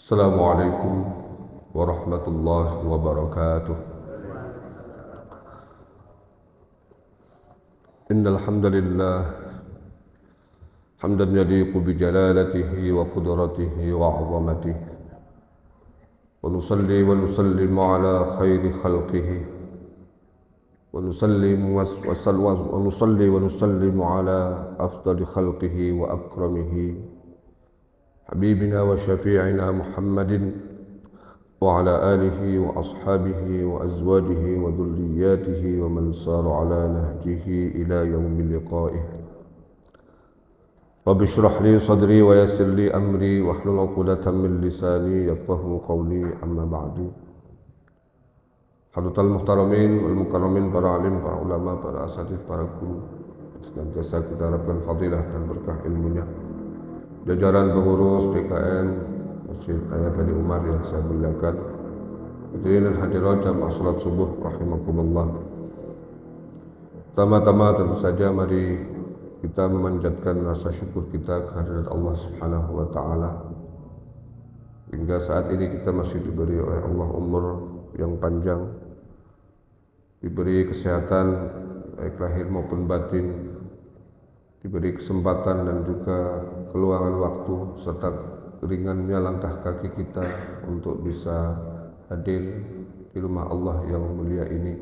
السلام عليكم ورحمة الله وبركاته. إن الحمد لله حمدا يليق بجلالته وقدرته وعظمته، ونصلي ونسلم على خير خلقه، ونصلي ونسلم على أفضل خلقه وأكرمه حبيبنا وشفيعنا محمد وعلى آله وأصحابه وأزواجه وذرياته ومن سار على نهجه إلى يوم لقائه. رب اشرح لي صدري ويسر لي أمري واحلل عقدة من لساني يفقهوا قولي. أما بعد. Hadratal muhtaramin wal mukarramin, para alim, para ulama, para asatidz, para guru, senantiasa kita harapkan fadilah dan berkah ilmunya. Jajaran pengurus PKN Masjid Raya Bani Umar yang saya muliakan, hadirin dan hadirat jamaah salat subuh rahimakumullah. Pertama-tama tentu saja mari kita memanjatkan rasa syukur kita kehadirat Allah Subhanahu wa taala. Hingga saat ini kita masih diberi oleh Allah umur yang panjang, diberi kesehatan baik lahir maupun batin, diberi kesempatan dan juga keluangan waktu serta ringannya langkah kaki kita untuk bisa hadir di rumah Allah yang mulia ini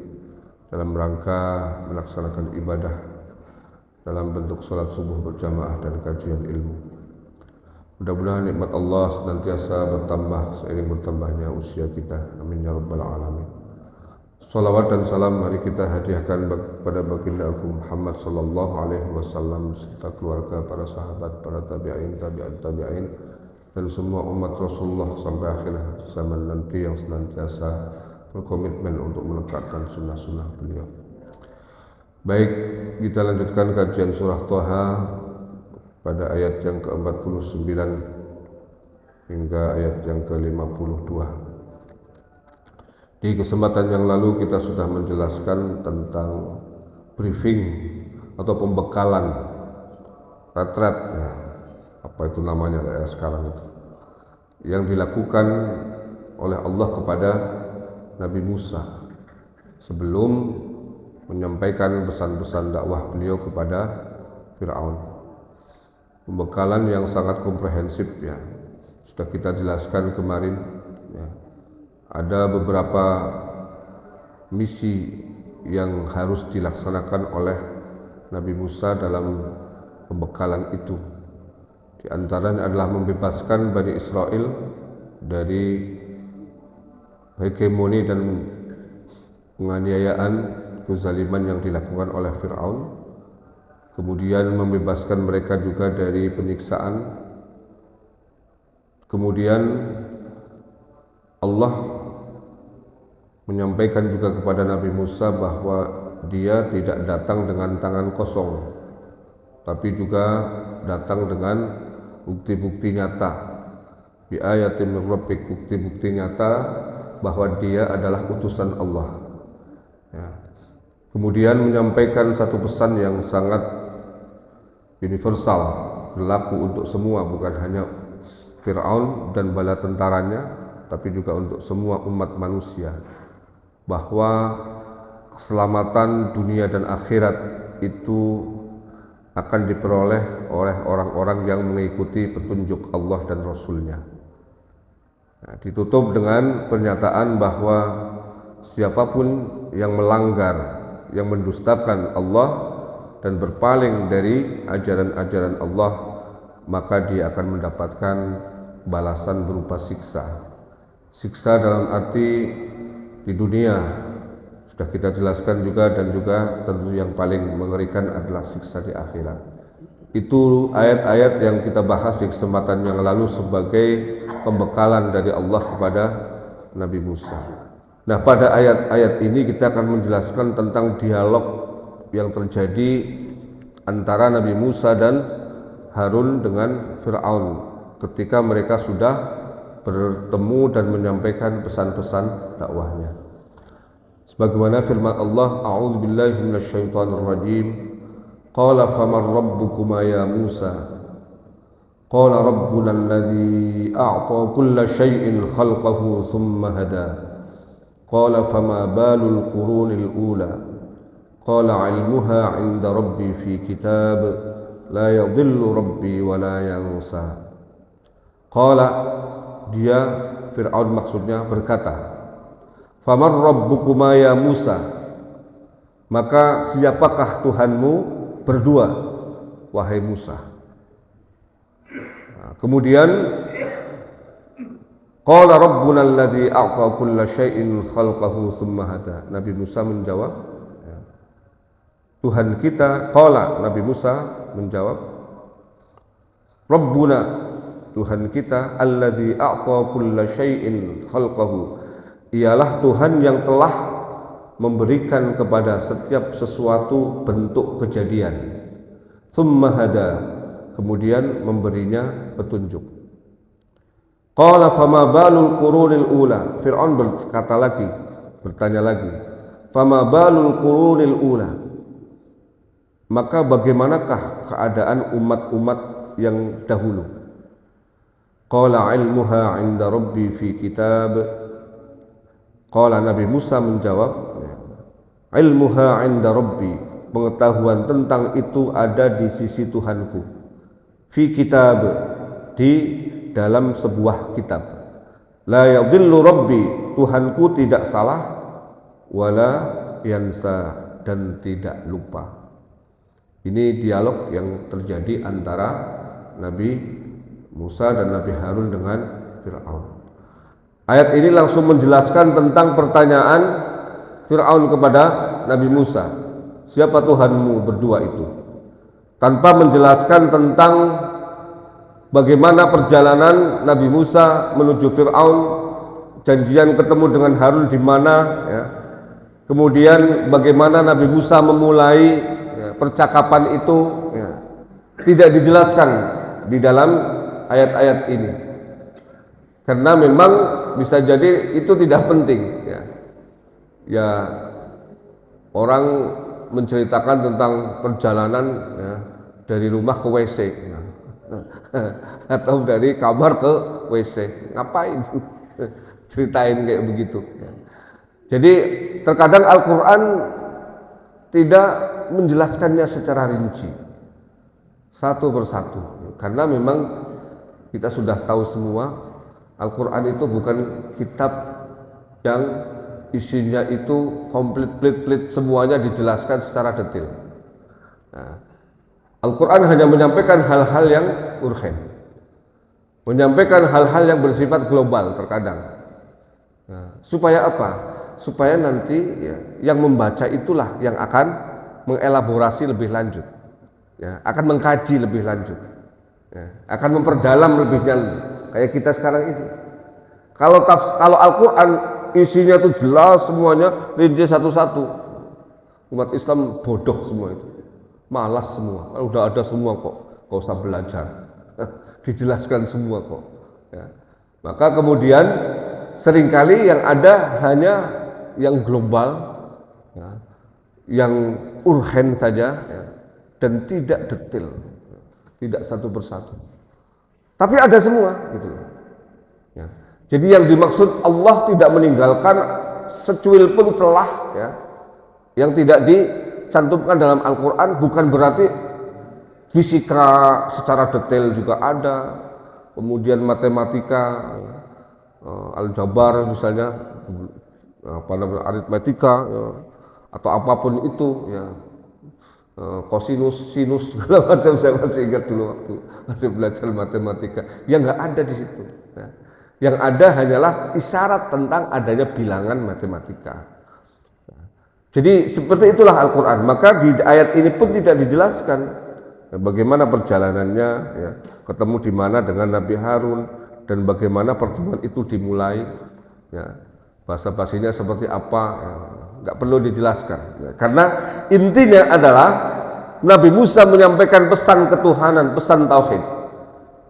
dalam rangka melaksanakan ibadah dalam bentuk salat subuh berjamaah dan kajian ilmu. Mudah-mudahan nikmat Allah senantiasa bertambah seiring bertambahnya usia kita. Amin ya rabbal alamin. Salawat dan salam mari kita hadiahkan kepada baginda Agung Muhammad sallallahu alaihi wasallam serta keluarga, para sahabat, para tabi'in, tabi'in dan semua umat Rasulullah sampai akhir zaman nanti yang senantiasa berkomitmen untuk menegakkan sunnah-sunnah beliau. Baik, kita lanjutkan kajian surah Thaha pada ayat yang ke-49 hingga ayat yang ke-52. Di kesempatan yang lalu kita sudah menjelaskan tentang briefing atau pembekalan retret, ya, apa itu namanya ya sekarang itu, yang dilakukan oleh Allah kepada Nabi Musa sebelum menyampaikan pesan-pesan dakwah beliau kepada Fir'aun. Pembekalan yang sangat komprehensif, ya, sudah kita jelaskan kemarin, ya. Ada beberapa misi yang harus dilaksanakan oleh Nabi Musa dalam pembekalan itu. Di antaranya adalah membebaskan Bani Israel dari hegemoni dan penganiayaan, kezaliman yang dilakukan oleh Fir'aun. Kemudian membebaskan mereka juga dari penyiksaan. Kemudian Allah menyampaikan juga kepada Nabi Musa bahwa dia tidak datang dengan tangan kosong, tapi juga datang dengan bukti-bukti nyata. Bi ayatin min rabbik, bukti-bukti nyata bahwa dia adalah utusan Allah, ya. Kemudian menyampaikan satu pesan yang sangat universal, berlaku untuk semua, bukan hanya Fir'aun dan bala tentaranya, tapi juga untuk semua umat manusia, bahwa keselamatan dunia dan akhirat itu akan diperoleh oleh orang-orang yang mengikuti petunjuk Allah dan Rasul-Nya. Nah, ditutup dengan pernyataan bahwa siapapun yang melanggar, yang mendustakan Allah dan berpaling dari ajaran-ajaran Allah, maka dia akan mendapatkan balasan berupa siksa. Siksa dalam arti di dunia sudah kita jelaskan juga, dan juga tentu yang paling mengerikan adalah siksa di akhirat. Itu ayat-ayat yang kita bahas di kesempatan yang lalu sebagai pembekalan dari Allah kepada Nabi Musa. Nah, pada ayat-ayat ini kita akan menjelaskan tentang dialog yang terjadi antara Nabi Musa dan Harun dengan Fir'aun ketika mereka sudah bertemu dan menyampaikan pesan-pesan dakwahnya. Sebagaimana firman Allah, a'udzubillahi minasyaitonirrajim, qala faman rabbukuma ya Musa, Qala rabbuna alladhi a'ta kulla syai'in khalqahu thumma hada. Qala fama balul qurunil ula. Qala ilmuha 'inda rabbi fi kitab la yadhillu rabbi wa la yansa. Qala, dia Fir'aun maksudnya berkata, famar rabbukuma ya Musa, maka siapakah Tuhanmu berdua wahai Musa. Nah, kemudian qala rabbuna alladhi a'ta kulla syai'in khalqahu thumma hada. Nabi Musa menjawab, Tuhan kita, qala, Nabi Musa menjawab, Rabbuna, Tuhan kita, alladzi a'ta kulla syai'in khalqahu, ialah Tuhan yang telah memberikan kepada setiap sesuatu bentuk kejadian. Tsumma hada, kemudian memberinya petunjuk. Qala fama balul qurunil ula. Fir'aun berkata lagi, bertanya lagi, fama balul qurunil ula, maka bagaimanakah keadaan umat-umat yang dahulu? Qala ilmuha 'inda rabbi fi kitab. Qala, Nabi Musa menjawab, ilmuha 'inda rabbi, pengetahuan tentang itu ada di sisi Tuhanku. Fi kitab, di dalam sebuah kitab. La yadhillu rabbi, Tuhanku tidak salah, wala yansa, dan tidak lupa. Ini dialog yang terjadi antara Nabi Musa dan Nabi Harun dengan Fir'aun. Ayat ini langsung menjelaskan tentang pertanyaan Fir'aun kepada Nabi Musa, siapa Tuhanmu berdua itu? Tanpa menjelaskan tentang bagaimana perjalanan Nabi Musa menuju Fir'aun, janjian ketemu dengan Harun di mana, ya. Kemudian bagaimana Nabi Musa memulai percakapan itu, ya, tidak dijelaskan di dalam ayat-ayat ini, karena memang bisa jadi itu tidak penting, ya. Ya, orang menceritakan tentang perjalanan, ya, dari rumah ke WC, ya, atau dari kamar ke WC, ngapain ceritain kayak begitu, ya. Jadi terkadang Al-Quran tidak menjelaskannya secara rinci satu persatu, karena memang kita sudah tahu semua Al-Quran itu bukan kitab yang isinya itu komplit semuanya dijelaskan secara detail. Nah, Al-Quran hanya menyampaikan hal-hal yang urgen, menyampaikan hal-hal yang bersifat global terkadang. Nah, supaya apa? Supaya nanti, ya, yang membaca itulah yang akan mengelaborasi lebih lanjut, ya, akan mengkaji lebih lanjut, ya, akan memperdalam lebih lanjut. Kayak kita sekarang ini, kalau Al-Quran isinya itu jelas semuanya, rinci satu-satu, umat Islam bodoh semua itu, malas semua. Kalau udah ada semua kok, gak usah belajar, dijelaskan semua kok, ya. Maka kemudian seringkali yang ada hanya yang global, ya, yang urgen saja, ya, dan tidak detail, tidak satu persatu. Tapi ada semua, gitu, ya. Jadi yang dimaksud Allah tidak meninggalkan secuil pun celah, ya, yang tidak dicantumkan dalam Al-Quran, bukan berarti fisika secara detail juga ada, kemudian matematika, aljabar misalnya, apa namanya, aritmetika, ya, atau apapun itu, ya, kosinus, sinus, segala macam. Saya masih ingat dulu waktu masih belajar matematika, yang nggak ada di situ, ya. Yang ada hanyalah isyarat tentang adanya bilangan matematika. Jadi seperti itulah Al-Quran. Maka di ayat ini pun tidak dijelaskan, ya, bagaimana perjalanannya, ya, ketemu di mana dengan Nabi Harun, dan bagaimana pertemuan itu dimulai, ya, bahasa-bahasanya seperti apa, ya, nggak perlu dijelaskan, ya. Karena intinya adalah Nabi Musa menyampaikan pesan ketuhanan, pesan tauhid,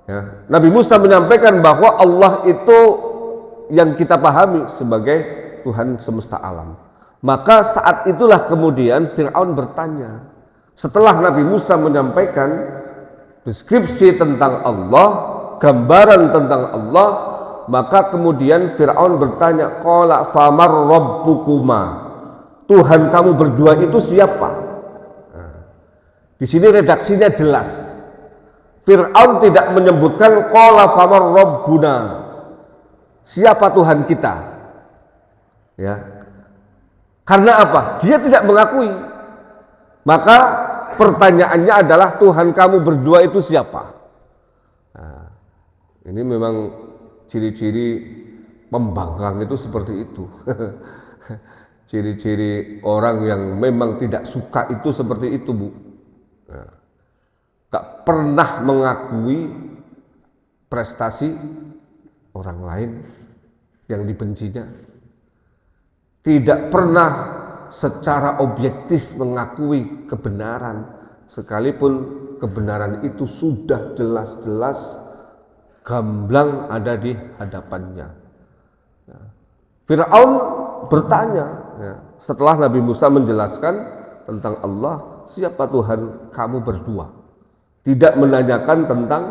ya. Nabi Musa menyampaikan bahwa Allah itu yang kita pahami sebagai Tuhan semesta alam. Maka saat itulah kemudian Fir'aun bertanya, setelah Nabi Musa menyampaikan deskripsi tentang Allah, gambaran tentang Allah, maka kemudian Fir'aun bertanya, qala famar rabbukuma, Tuhan kamu berdua itu siapa? Nah, di sini redaksinya jelas. Fir'aun tidak menyebutkan qala famar rabbuna, siapa Tuhan kita, ya. Karena apa? Dia tidak mengakui. Maka pertanyaannya adalah Tuhan kamu berdua itu siapa? Nah, ini memang ciri-ciri pembangkang itu seperti itu. Ciri-ciri orang yang memang tidak suka itu seperti itu, Bu. Nah, gak pernah mengakui prestasi orang lain yang dibencinya. Tidak pernah secara objektif mengakui kebenaran, sekalipun kebenaran itu sudah jelas-jelas gamblang ada di hadapannya. Fir'aun bertanya, setelah Nabi Musa menjelaskan tentang Allah, siapa Tuhan kamu berdua? Tidak menanyakan tentang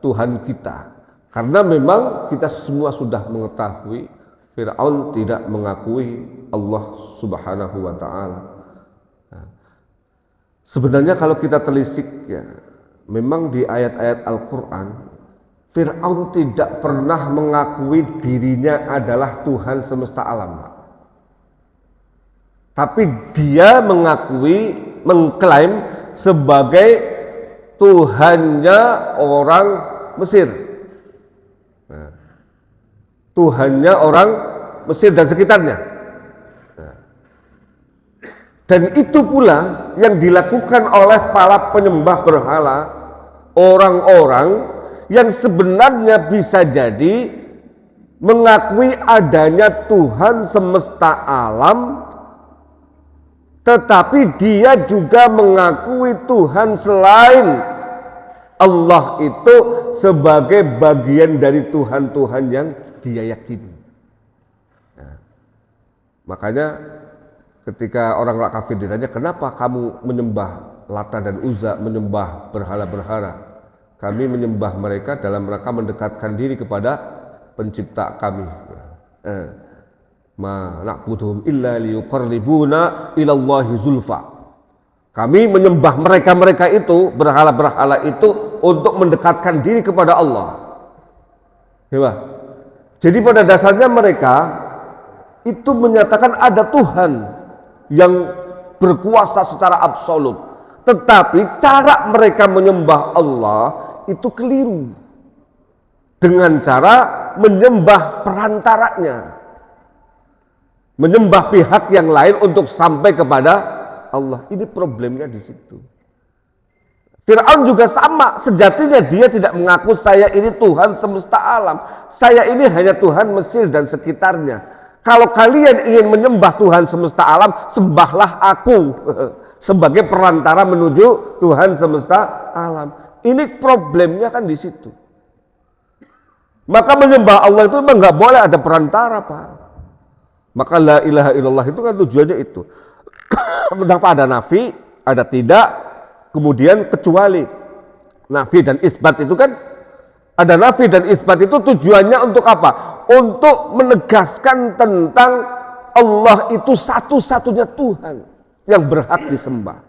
Tuhan kita, karena memang kita semua sudah mengetahui Fir'aun tidak mengakui Allah Subhanahu wa Ta'ala. Sebenarnya kalau kita telisik, ya, memang di ayat-ayat Al-Quran, Fir'aun tidak pernah mengakui dirinya adalah Tuhan semesta alam. Tapi dia mengklaim sebagai Tuhannya orang Mesir. Nah, Tuhannya orang Mesir dan sekitarnya. Nah, dan itu pula yang dilakukan oleh para penyembah berhala, orang-orang yang sebenarnya bisa jadi mengakui adanya Tuhan semesta alam, tetapi dia juga mengakui Tuhan selain Allah itu sebagai bagian dari Tuhan-Tuhan yang dia yakini. Nah, makanya ketika orang kafir ditanya, kenapa kamu menyembah Lata dan Uzza, menyembah berhala-berhala? Kami menyembah mereka dalam rangka mendekatkan diri kepada pencipta kami. Ma na'buduhum illa liyuqarribuna ilallahi zulfa. Kami menyembah mereka itu, berhala-berhala itu, untuk mendekatkan diri kepada Allah. Ya, jadi pada dasarnya mereka itu menyatakan ada Tuhan yang berkuasa secara absolut, tetapi cara mereka menyembah Allah itu keliru dengan cara menyembah perantaranya, menyembah pihak yang lain untuk sampai kepada Allah. Ini problemnya di situ. Fir'aun juga sama, sejatinya dia tidak mengaku saya ini Tuhan semesta alam, saya ini hanya Tuhan Mesir dan sekitarnya. Kalau kalian ingin menyembah Tuhan semesta alam, sembahlah aku sebagai perantara menuju Tuhan semesta alam. Ini problemnya kan di situ. Maka menyembah Allah itu memang nggak boleh ada perantara, Pak. Maka la ilaha illallah itu kan tujuannya itu. Kenapa ada nafi, ada tidak, kemudian kecuali. Nafi dan isbat itu kan ada nafi dan isbat itu tujuannya untuk apa? Untuk menegaskan tentang Allah itu satu-satunya Tuhan yang berhak disembah.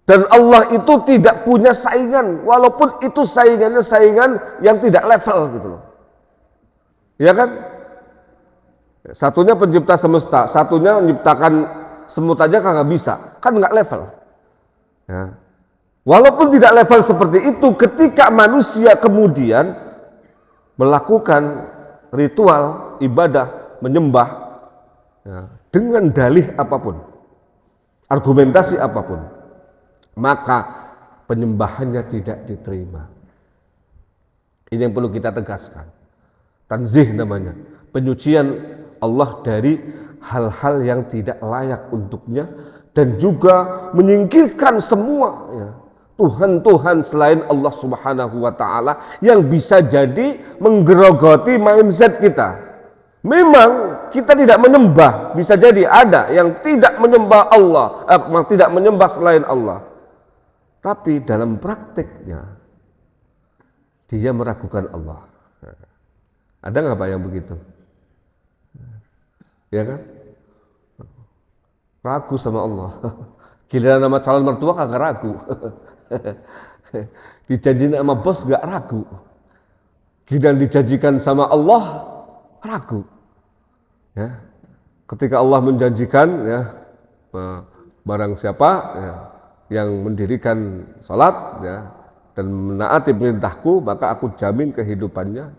Dan Allah itu tidak punya saingan, walaupun itu saingannya saingan yang tidak level gitu loh. Ya kan? Satunya pencipta semesta, satunya menciptakan semut aja kan nggak bisa, kan nggak level. Ya. Walaupun tidak level seperti itu, ketika manusia kemudian melakukan ritual ibadah menyembah, ya, dengan dalih apapun, argumentasi apapun, maka penyembahannya tidak diterima. Ini yang perlu kita tegaskan. Tanzih namanya, penyucian Allah dari hal-hal yang tidak layak untuknya, dan juga menyingkirkan semua, ya, Tuhan-Tuhan selain Allah Subhanahu wa Ta'ala yang bisa jadi menggerogoti mindset kita. Memang kita tidak menyembah, bisa jadi ada yang tidak menyembah Allah, tidak menyembah selain Allah. Tapi dalam prakteknya dia meragukan Allah. Ada nggak Pak yang begitu? Ya kan? Ragu sama Allah. Giliran nama calon mertua kagak ragu. Dijanjikan sama bos gak ragu. Giliran dijanjikan sama Allah ragu. Ya. Ketika Allah menjanjikan ya barang siapa ya, yang mendirikan salat ya dan menaati perintahku maka aku jamin kehidupannya.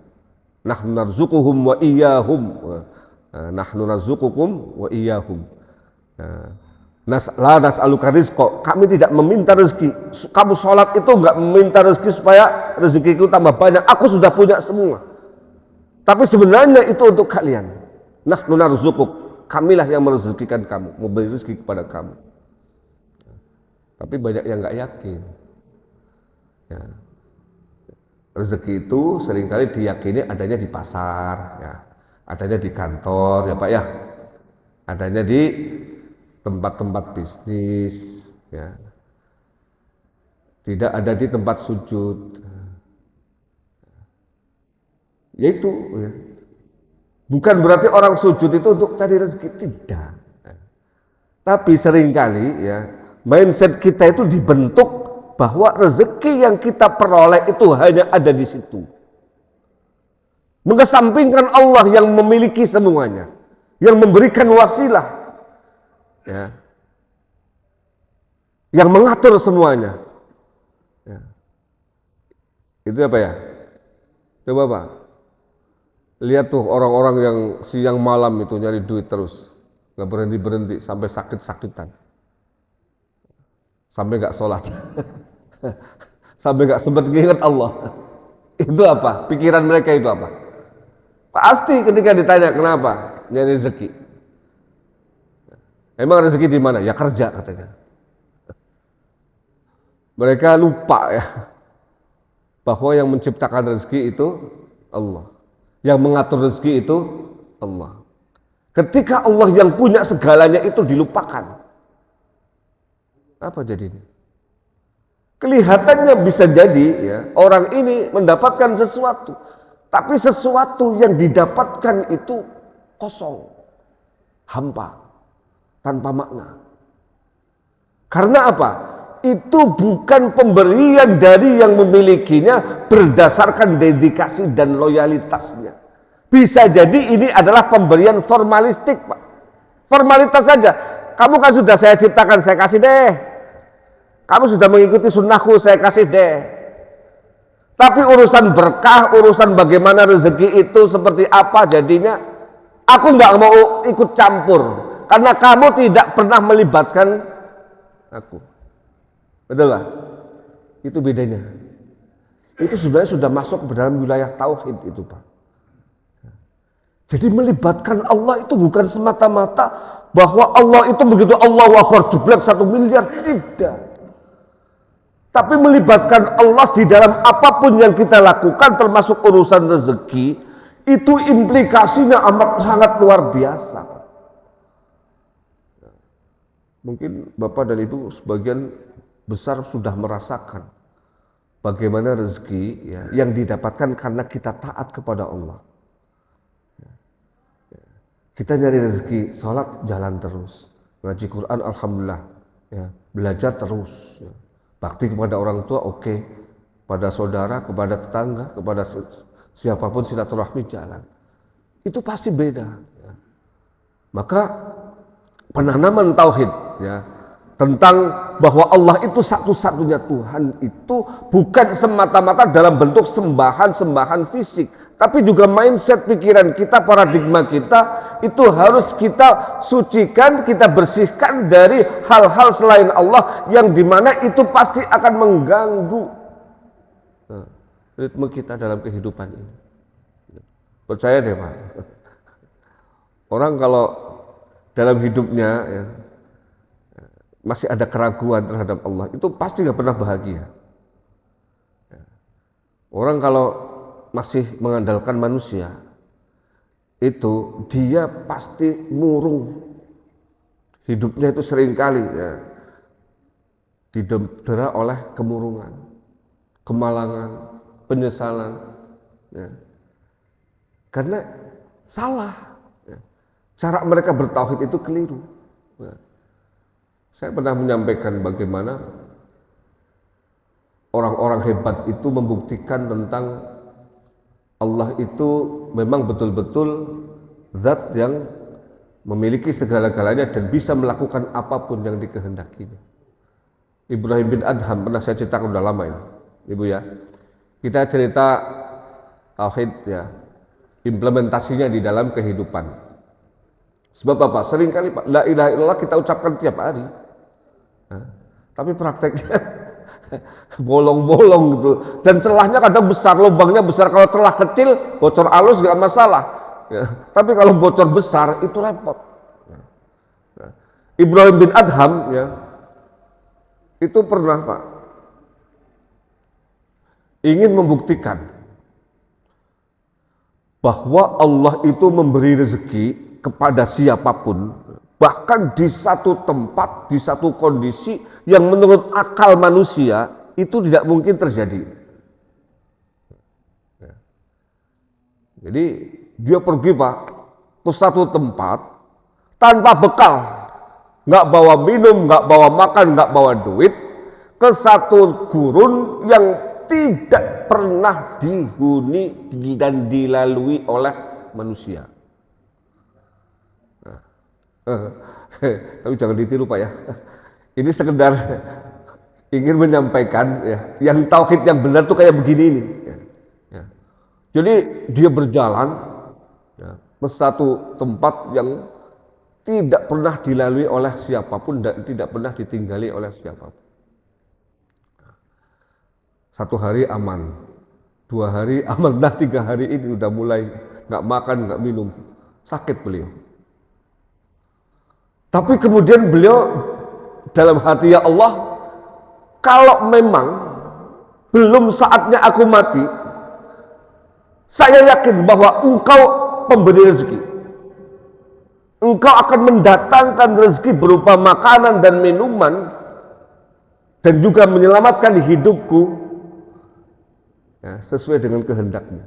Nahnu narzuquhum wa iyyahum. Nahnu narzuqukum wa iyyahum. La nas'aluka rizqa, kami tidak meminta rezeki. Kamu sholat itu enggak meminta rezeki supaya rezekiku tambah banyak, aku sudah punya semua. Tapi sebenarnya itu untuk kalian. Nahnu narzuquk, kamilah yang merezekikan kamu, memberi rezeki kepada kamu. Tapi banyak yang enggak yakin ya. Rezeki itu seringkali diyakini adanya di pasar ya, adanya di kantor ya Pak ya, adanya di tempat-tempat bisnis ya, tidak ada di tempat sujud, yaitu ya. Bukan berarti orang sujud itu untuk cari rezeki, tidak, tapi seringkali ya mindset kita itu dibentuk bahwa rezeki yang kita peroleh itu hanya ada di situ, mengesampingkan Allah yang memiliki semuanya, yang memberikan wasilah ya, yang mengatur semuanya ya. Itu apa ya? Coba Pak lihat tuh orang-orang yang siang malam itu nyari duit terus, nggak berhenti-berhenti sampai sakit-sakitan, sampai nggak sholat sampai nggak sempat ingat Allah. Itu apa? Pikiran mereka itu apa? Pasti ketika ditanya kenapa nyari rezeki, emang rezeki di mana? Ya kerja katanya. Mereka lupa ya bahwa yang menciptakan rezeki itu Allah, yang mengatur rezeki itu Allah. Ketika Allah yang punya segalanya itu dilupakan, apa jadinya? Kelihatannya bisa jadi ya orang ini mendapatkan sesuatu, tapi sesuatu yang didapatkan itu kosong, hampa, tanpa makna. Karena apa? Itu bukan pemberian dari yang memilikinya berdasarkan dedikasi dan loyalitasnya. Bisa jadi ini adalah pemberian formalistik Pak. Formalitas saja. Kamu kan sudah saya ciptakan, saya kasih deh. Kamu sudah mengikuti sunnahku, saya kasih deh. Tapi urusan berkah, urusan bagaimana rezeki itu seperti apa jadinya, aku nggak mau ikut campur. Karena kamu tidak pernah melibatkan aku. Betul Pak? Itu bedanya. Itu sebenarnya sudah masuk ke dalam wilayah tauhid itu Pak. Jadi melibatkan Allah itu bukan semata-mata bahwa Allah itu begitu Allahu Akbar jeblek 1 miliar, tidak. Tapi melibatkan Allah di dalam apapun yang kita lakukan termasuk urusan rezeki, itu implikasinya amat sangat luar biasa. Mungkin Bapak dan Ibu sebagian besar sudah merasakan bagaimana rezeki ya, yang didapatkan karena kita taat kepada Allah. Kita nyari rezeki, sholat jalan terus, ngaji Quran alhamdulillah, ya, belajar terus, ya. Bakti kepada orang tua oke, pada saudara, kepada tetangga, kepada siapapun silaturahmi jalan. Itu pasti beda. Ya. Maka penanaman tauhid ya tentang bahwa Allah itu satu-satunya Tuhan itu bukan semata-mata dalam bentuk sembahan-sembahan fisik, tapi juga mindset pikiran kita, paradigma kita itu harus kita sucikan, kita bersihkan dari hal-hal selain Allah yang dimana itu pasti akan mengganggu ritme kita dalam kehidupan ini. Percaya deh Pak, orang kalau dalam hidupnya ya, masih ada keraguan terhadap Allah, itu pasti nggak pernah bahagia. Orang kalau masih mengandalkan manusia, itu dia pasti murung. Hidupnya itu seringkali ya, didera oleh kemurungan, kemalangan, penyesalan, ya. Karena salah, ya. Cara mereka bertauhid itu keliru. Ya. Saya pernah menyampaikan bagaimana orang-orang hebat itu membuktikan tentang Allah itu memang betul-betul zat yang memiliki segala-galanya dan bisa melakukan apapun yang dikehendakinya. Ibrahim bin Adham pernah saya ceritakan, udah lama ini, Ibu ya. Kita cerita tauhid ya, implementasinya di dalam kehidupan. Sebab apa? Seringkali Pak, la ilaha illallah kita ucapkan tiap hari. Nah, tapi prakteknya bolong-bolong gitu. Dan celahnya kadang besar, lubangnya besar. Kalau celah kecil, bocor halus nggak masalah. Ya. Tapi kalau bocor besar itu repot. Nah, Ibrahim bin Adham ya, itu pernah Pak ingin membuktikan bahwa Allah itu memberi rezeki kepada siapapun, bahkan di satu tempat, di satu kondisi yang menurut akal manusia itu tidak mungkin terjadi. Jadi dia pergi Pak ke satu tempat tanpa bekal, nggak bawa minum, nggak bawa makan, nggak bawa duit, ke satu gurun yang tidak pernah dihuni dan dilalui oleh manusia. Tapi jangan ditiru Pak ya. Ini sekedar ingin menyampaikan ya, yang tauhid yang benar tuh kayak begini ini. Ya. Jadi dia berjalan ya, ke satu tempat yang tidak pernah dilalui oleh siapapun dan tidak pernah ditinggali oleh siapapun. Satu hari aman, 2 hari aman, nah 3 hari ini udah mulai nggak makan, nggak minum, sakit beliau. Tapi kemudian beliau dalam hati, ya Allah, kalau memang belum saatnya aku mati, saya yakin bahwa Engkau pemberi rezeki. Engkau akan mendatangkan rezeki berupa makanan dan minuman dan juga menyelamatkan hidupku ya, sesuai dengan kehendakmu.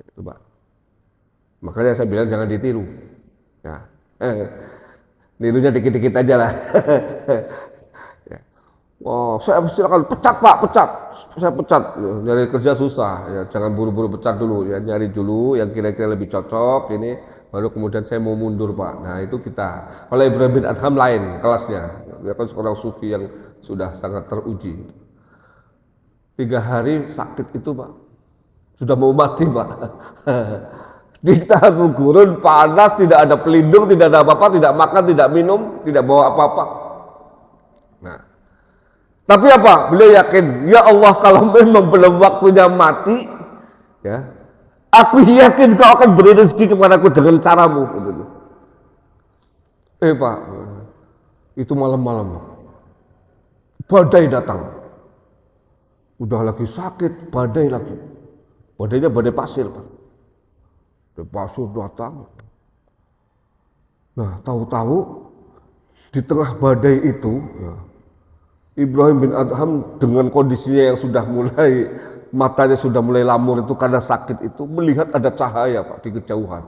Itu Pak. Makanya saya bilang jangan ditiru. Ya. Nirunya dikit-dikit aja lah. Ya. Oh, saya silakan pecat Pak, pecat. Saya pecat. Nyari kerja susah. Ya, jangan buru-buru pecat dulu. Ya, nyari dulu yang kira-kira lebih cocok. Ini baru kemudian saya mau mundur Pak. Nah itu kita. Kalau Ibrahim bin Adham lain kelasnya. Dia kan seorang sufi yang sudah sangat teruji. 3 hari sakit itu Pak. Sudah mau mati Pak. Di tengah gurun panas, tidak ada pelindung, tidak ada apa-apa, tidak makan, tidak minum, tidak bawa apa-apa. Nah, tapi apa? Beliau yakin, ya Allah kalau memang belum waktunya mati, ya, aku yakin kau akan beri rezeki kepadaku dengan caramu. Pak, itu malam-malam, badai datang. Udah lagi sakit, badai lagi. Badainya badai pasir Pak. Pasir datang. Nah, tahu-tahu di tengah badai itu, ya, Ibrahim bin Adham dengan kondisinya yang sudah mulai, matanya sudah mulai lamur itu karena sakit itu, melihat ada cahaya Pak di kejauhan.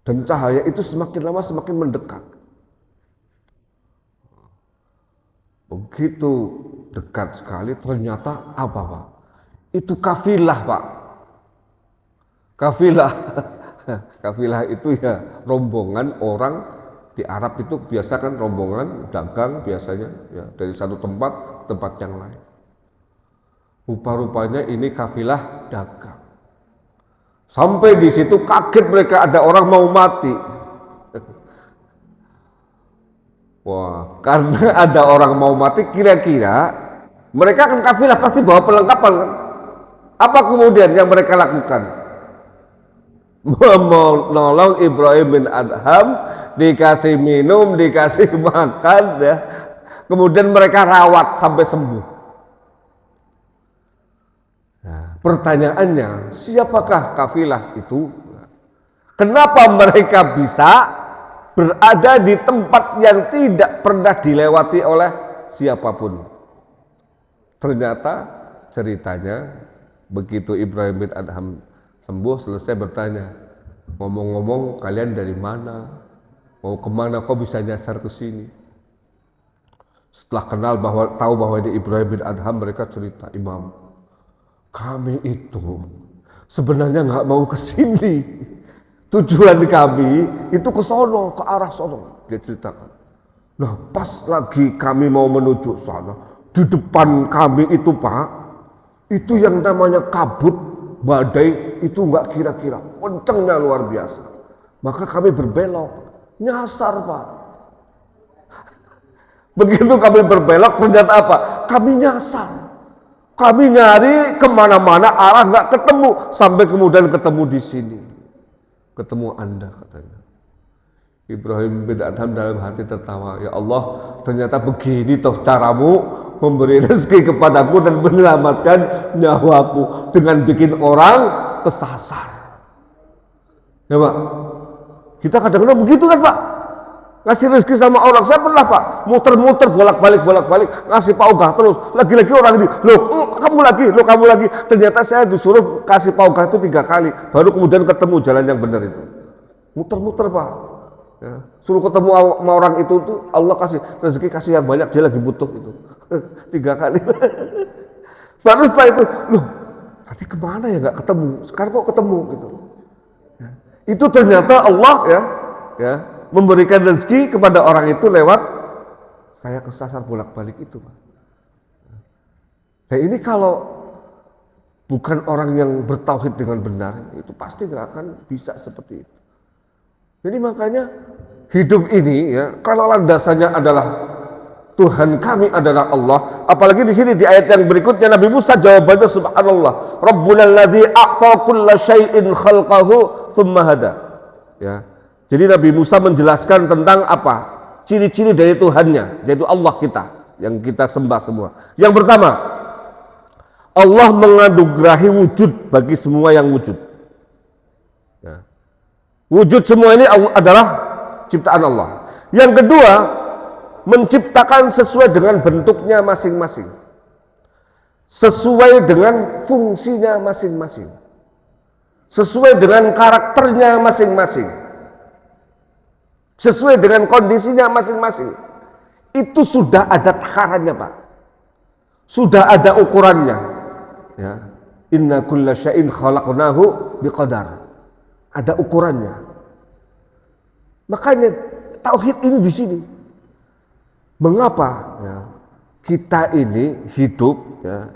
Dan cahaya itu semakin lama semakin mendekat. Begitu dekat sekali, ternyata apa Pak? Itu kafilah Pak. Kafilah, kafilah itu ya rombongan orang di Arab itu biasa kan rombongan dagang biasanya ya dari satu tempat ke tempat yang lain. Rupa-rupanya ini kafilah dagang. Sampai di situ kaget mereka ada orang mau mati. Wah, karena ada orang mau mati kira-kira mereka kan kafilah pasti bawa perlengkapan kan? Apa kemudian yang mereka lakukan? Menolong Ibrahim bin Adham, dikasih minum, dikasih makan ya. Kemudian mereka rawat sampai sembuh. Nah, pertanyaannya, siapakah kafilah itu? Kenapa mereka bisa berada di tempat yang tidak pernah dilewati oleh siapapun. Ternyata ceritanya begitu Ibrahim bin Adham sembuh, selesai bertanya, ngomong-ngomong kalian dari mana? Mau kemana kok bisa nyasar ke sini? Setelah tahu bahwa ini Ibrahim bin Adham, mereka cerita, Imam, kami itu sebenarnya nggak mau ke sini. Tujuan kami itu ke sono, ke arah sono. Dia ceritakan. Nah, pas lagi kami mau menuju sana, di depan kami itu Pak, itu yang namanya kabut, badai, itu nggak kira-kira, kencengnya luar biasa. Maka kami berbelok, nyasar Pak. Begitu kami berbelok, ternyata apa? Kami nyasar. Kami nyari kemana-mana, arah nggak ketemu, sampai kemudian ketemu di sini. Ketemu Anda, katanya. Ibrahim bin Adham dalam hati tertawa, ya Allah, ternyata begini toh caramu memberi rezeki kepadaku dan menyelamatkan nyawaku dengan bikin orang kesasar. Ya Pak, kita kadang-kadang begitu kan Pak, ngasih rezeki sama orang. Saya pernah Pak, muter-muter bolak-balik, ngasih paugah terus, lagi-lagi orang ini, kamu lagi, ternyata saya disuruh kasih paugah itu 3 kali, baru kemudian ketemu jalan yang benar itu. Muter-muter Pak. Ya, suruh ketemu sama orang itu tuh Allah kasih rezeki, kasih yang banyak, dia lagi butuh itu 3 kali. Baru setelah itu, loh tadi kemana ya nggak ketemu, sekarang kok ketemu gitu. Ya, itu ternyata Allah ya memberikan rezeki kepada orang itu lewat saya kesasar bolak-balik itu Pak. Nah ini kalau bukan orang yang bertauhid dengan benar, itu pasti nggak akan bisa seperti itu. Jadi makanya hidup ini ya, kalau landasannya adalah Tuhan kami adalah Allah, apalagi di sini di ayat yang berikutnya Nabi Musa jawabannya subhanallah, Rabbuna allazi a'ta kulla syai'in khalqahu tsumma hada. Ya. Jadi Nabi Musa menjelaskan tentang apa? Ciri-ciri dari Tuhannya, yaitu Allah kita yang kita sembah semua. Yang pertama, Allah menganugerahi wujud bagi semua yang wujud. Ya. Wujud semua ini adalah ciptaan Allah. Yang kedua, menciptakan sesuai dengan bentuknya masing-masing, sesuai dengan fungsinya masing-masing, sesuai dengan karakternya masing-masing, sesuai dengan kondisinya masing-masing. Itu sudah ada takarannya Pak, sudah ada ukurannya. Ya. Inna kulla syai'in khalaqnahu biqadar. Ada ukurannya. Makanya tauhid ini di sini. Mengapa ya, kita ini hidup ya,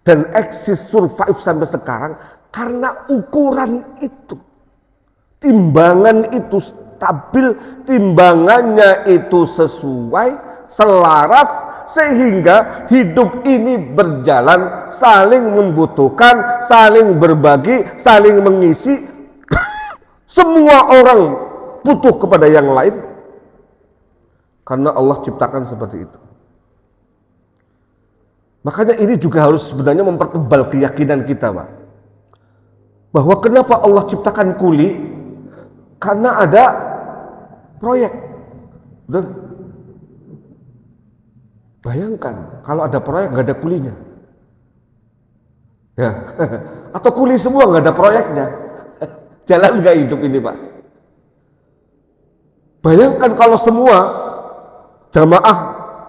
dan eksis survive sampai sekarang karena ukuran itu, timbangan itu stabil, timbangannya itu sesuai, selaras, sehingga hidup ini berjalan saling membutuhkan, saling berbagi, saling mengisi. Semua orang butuh kepada yang lain karena Allah ciptakan seperti itu. Makanya ini juga harus sebenarnya mempertebal keyakinan kita Pak, bahwa kenapa Allah ciptakan kuli, karena ada proyek. Dan bayangkan kalau ada proyek nggak ada kulinya ya. Atau kuli semua nggak ada proyeknya, jalan nggak hidup ini Pak. Bayangkan kalau semua jamaah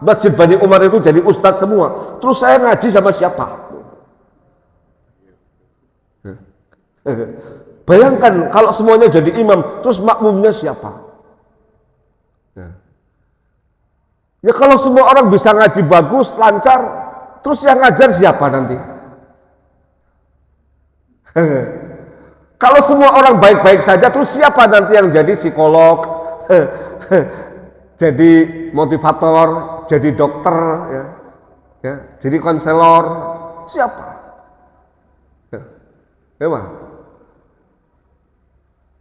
Masjid Bani Umar itu jadi ustadz semua, terus saya ngaji sama siapa? Bayangkan kalau semuanya jadi imam, terus makmumnya siapa? Ya kalau semua orang bisa ngaji bagus, lancar, terus yang ngajar siapa nanti? Kalau semua orang baik-baik saja, terus siapa nanti yang jadi psikolog, jadi motivator, jadi dokter, ya, jadi konselor, siapa? Memang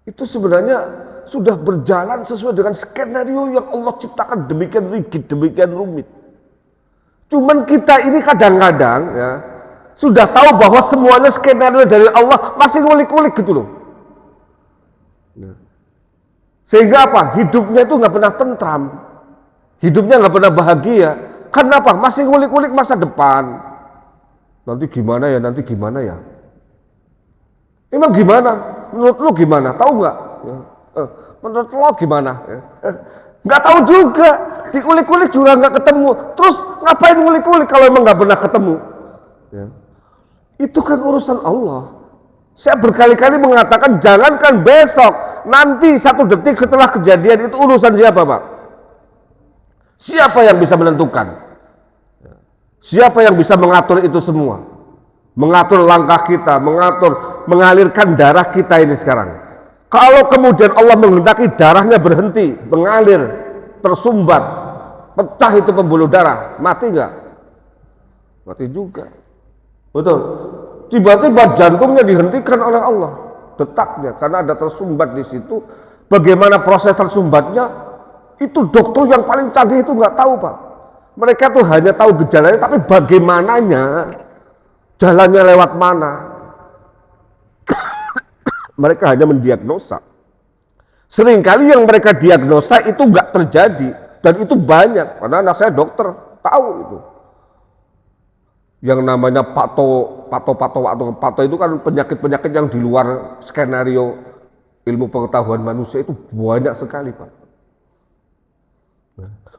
itu sebenarnya sudah berjalan sesuai dengan skenario yang Allah ciptakan, demikian rigid, demikian rumit. Cuman kita ini kadang-kadang ya sudah tahu bahwa semuanya skenario dari Allah, masih ngulik-ngulik gitu loh. Sehingga apa? Hidupnya itu nggak pernah tentram, hidupnya nggak pernah bahagia. Kenapa? Masih ngulik-ngulik masa depan. Nanti gimana ya? Nanti gimana ya? Emang gimana? Menurut lu gimana? Tahu nggak? Ya. Menurut lo gimana? Nggak tahu juga. Dikulik-kulik juga nggak ketemu. Terus ngapain ngulik-kulik kalau emang nggak pernah ketemu? Ya. Itu kan urusan Allah. Saya berkali-kali mengatakan jangankan besok, nanti 1 detik setelah kejadian itu urusan siapa, Pak? Siapa yang bisa menentukan? Siapa yang bisa mengatur itu semua? Mengatur langkah kita, mengalirkan darah kita ini sekarang. Kalau kemudian Allah menghendaki darahnya berhenti, mengalir, tersumbat, pecah itu pembuluh darah, mati nggak? Mati juga. Betul. Tiba-tiba jantungnya dihentikan oleh Allah, detaknya, karena ada tersumbat di situ. Bagaimana proses tersumbatnya? Itu dokter yang paling canggih itu nggak tahu, Pak. Mereka tuh hanya tahu gejalanya, tapi bagaimananya, jalannya lewat mana. Mereka hanya mendiagnosa. Seringkali yang mereka diagnosa itu nggak terjadi, dan itu banyak. Karena anak saya dokter, tahu itu. Yang namanya pato itu kan penyakit-penyakit yang di luar skenario ilmu pengetahuan manusia itu banyak sekali, Pak.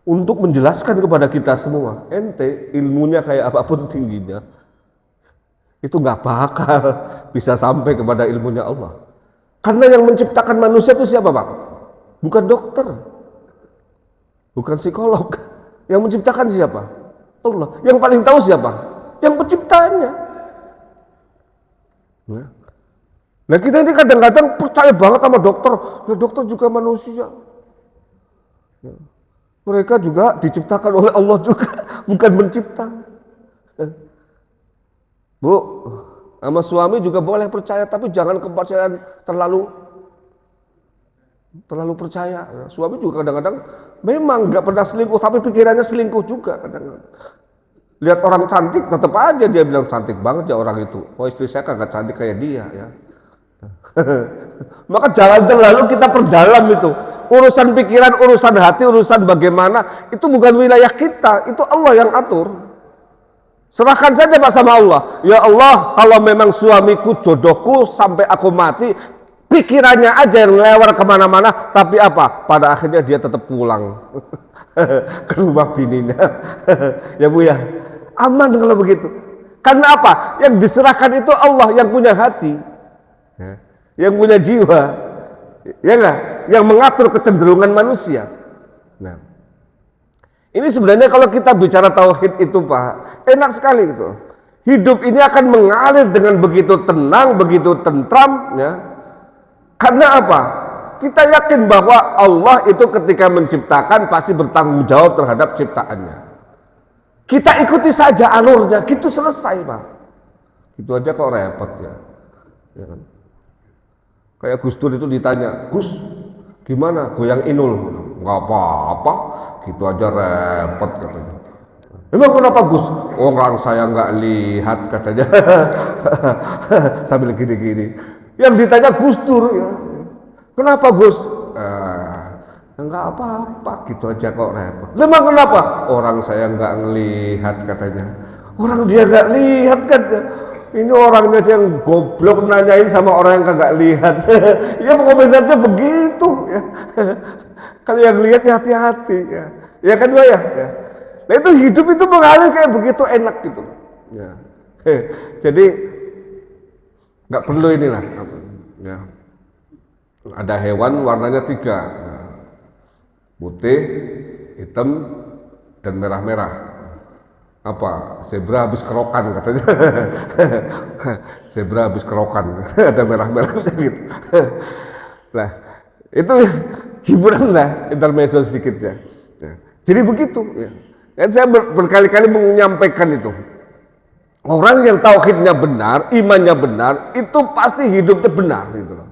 Untuk menjelaskan kepada kita semua, ente ilmunya kayak apapun tingginya, itu nggak bakal bisa sampai kepada ilmunya Allah. Karena yang menciptakan manusia itu siapa, Pak? Bukan dokter, bukan psikolog. Yang menciptakan siapa? Allah. Yang paling tahu siapa? Yang penciptanya. Nah kita ini kadang-kadang percaya banget sama dokter. Ya dokter juga manusia. Mereka juga diciptakan oleh Allah juga, bukan mencipta. Bu, sama suami juga boleh percaya, tapi jangan kepercayaan terlalu percaya. Suami juga kadang-kadang memang nggak pernah selingkuh, tapi pikirannya selingkuh juga kadang-kadang. Lihat orang cantik, tetap aja dia bilang cantik banget ya orang itu. Oh istri saya kagak cantik kayak dia ya. Maka jangan terlalu kita perdalam itu. Urusan pikiran, urusan hati, urusan bagaimana, itu bukan wilayah kita, itu Allah yang atur. Serahkan saja Pak sama Allah. Ya Allah, kalau memang suamiku jodohku sampai aku mati, pikirannya aja yang lewat kemana-mana, tapi apa? Pada akhirnya dia tetap pulang ke rumah bininya. Ya Bu ya, aman kalau begitu. Karena apa? Yang diserahkan itu Allah yang punya hati, yang punya jiwa, ya enggak? Yang mengatur kecenderungan manusia. Nah, ini sebenarnya kalau kita bicara tauhid itu Pak, enak sekali gitu. Hidup ini akan mengalir dengan begitu tenang, begitu tentram, ya. Karena apa? Kita yakin bahwa Allah itu ketika menciptakan pasti bertanggung jawab terhadap ciptaannya. Kita ikuti saja alurnya, gitu selesai Pak. Itu aja kok repot ya. Ya kan? Kayak Gus Dur itu ditanya, Gus, gimana goyang inul? Nggak apa-apa, gitu aja repot katanya. Emang kenapa Gus? Orang saya nggak lihat katanya. Sambil gini-gini. Yang ditanya Gus Dur ya. Kenapa Gus? Enggak apa-apa, gitu aja kok repot. Memang kenapa? Orang saya nggak ngelihat katanya. Orang dia nggak lihat kan? Ini orangnya yang goblok nanyain sama orang yang kagak lihat. Ya komentarnya begitu ya. Kalau yang lihat ya hati-hati ya. Ya kan ya. Nah itu hidup itu mengalir kayak begitu enak gitu. Ya. Jadi nggak perlu inilah. Ya. Ada hewan warnanya 3, putih, hitam, dan merah-merah. Apa? Zebra habis kerokan katanya. Zebra habis kerokan. Ada merah-merahnya gitu. Nah, itu hiburan lah, intermezzo sedikit ya. Jadi begitu ya. Dan saya berkali-kali menyampaikan itu. Orang yang tauhidnya benar, imannya benar, itu pasti hidupnya benar gitu loh.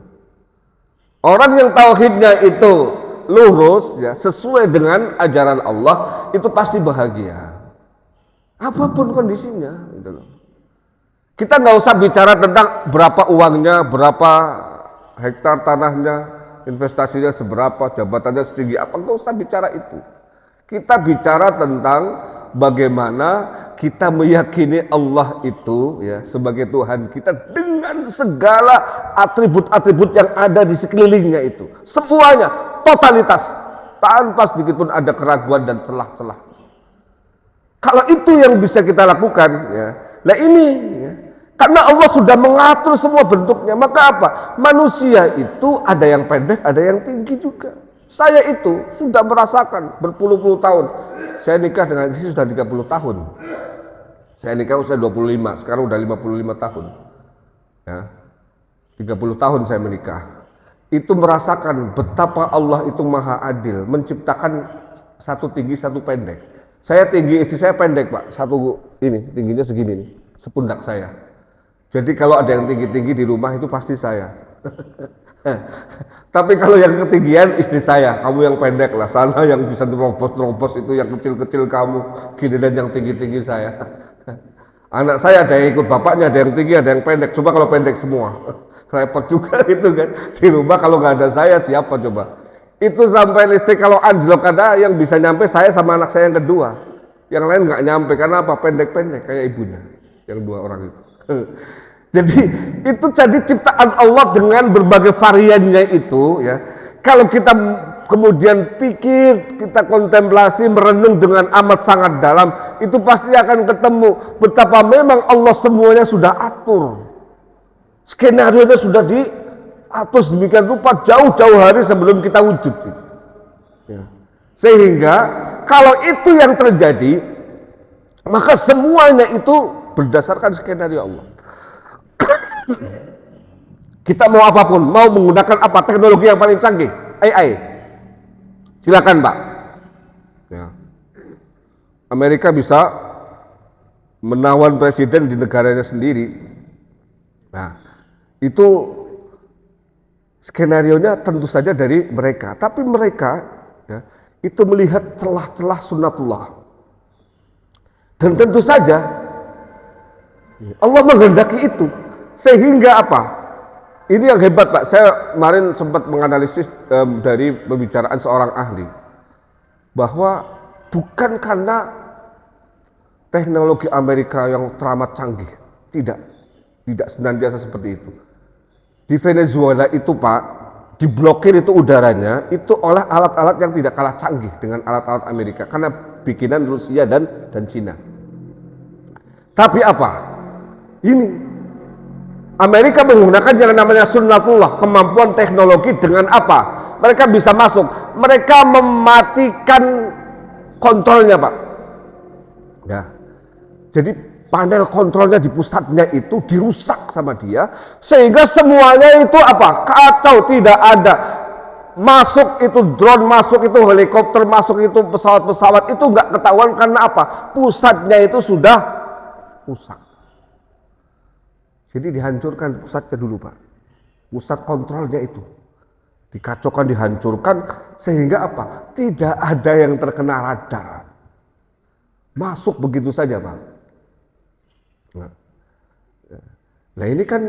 Orang yang tauhidnya itu lurus ya, sesuai dengan ajaran Allah, itu pasti bahagia. Apapun kondisinya gitu loh. Kita nggak usah bicara tentang berapa uangnya, berapa hektar tanahnya, investasinya seberapa, jabatannya setinggi apa, nggak usah bicara itu. Kita bicara tentang bagaimana kita meyakini Allah itu ya sebagai Tuhan kita dengan segala atribut-atribut yang ada di sekelilingnya itu. Semuanya totalitas, tanpa sedikit pun ada keraguan dan celah-celah. Kalau itu yang bisa kita lakukan ya. Nah ini ya, karena Allah sudah mengatur semua bentuknya, maka apa? Manusia itu ada yang pendek, ada yang tinggi juga. Saya itu sudah merasakan berpuluh-puluh tahun. Saya nikah dengan istri sudah 30 tahun. Saya nikah usia 25, sekarang udah 55 tahun. Ya. 30 tahun saya menikah. Itu merasakan betapa Allah itu maha adil, menciptakan satu tinggi, satu pendek. Saya tinggi, istri saya pendek, Pak. Satu ini, tingginya segini nih, sepundak saya. Jadi kalau ada yang tinggi-tinggi di rumah itu pasti saya. Tapi kalau yang ketinggian istri saya, kamu yang pendek lah, sana yang bisa terobos-terobos itu yang kecil-kecil kamu, gini dan yang tinggi-tinggi saya. Anak saya ada yang ikut bapaknya, ada yang tinggi, ada yang pendek. Coba kalau pendek semua, repot juga gitu kan. Di rumah kalau nggak ada saya siapa coba? Itu sampai listrik kalau anjlok ada yang bisa nyampe saya sama anak saya yang kedua. Yang lain nggak nyampe karena apa? Pendek-pendek kayak ibunya, yang dua orang itu. Jadi itu jadi ciptaan Allah dengan berbagai variannya itu ya. Kalau kita kemudian pikir, kita kontemplasi, merenung dengan amat sangat dalam, itu pasti akan ketemu betapa memang Allah semuanya sudah atur. Skenario-nya sudah diatur sedemikian rupa jauh-jauh hari sebelum kita wujud. Ya. Sehingga kalau itu yang terjadi, maka semuanya itu berdasarkan skenario Allah. Kita mau apapun, mau menggunakan apa teknologi yang paling canggih, AI, silakan Pak. Ya. Amerika bisa menawan presiden di negaranya sendiri. Nah, itu skenarionya tentu saja dari mereka, tapi mereka ya, itu melihat celah-celah sunnatullah. Dan tentu saja Allah menghendaki itu. Sehingga apa? Ini yang hebat Pak, saya kemarin sempat menganalisis dari pembicaraan seorang ahli bahwa bukan karena teknologi Amerika yang teramat canggih, tidak senantiasa seperti itu. Di Venezuela itu Pak, diblokir itu udaranya, itu oleh alat-alat yang tidak kalah canggih dengan alat-alat Amerika, karena bikinan Rusia dan Cina. Tapi apa? Ini Amerika menggunakan yang namanya sunnatullah, kemampuan teknologi dengan apa? Mereka bisa masuk, mereka mematikan kontrolnya Pak. Ya. Jadi panel kontrolnya di pusatnya itu dirusak sama dia, sehingga semuanya itu apa? Kacau, tidak ada. Masuk itu drone, masuk itu helikopter, masuk itu pesawat-pesawat, itu nggak ketahuan karena apa? Pusatnya itu sudah rusak. Jadi dihancurkan pusatnya dulu Pak. Pusat kontrolnya itu dikacaukan, dihancurkan, sehingga apa? Tidak ada yang terkena radar. Masuk begitu saja Pak. Nah ini kan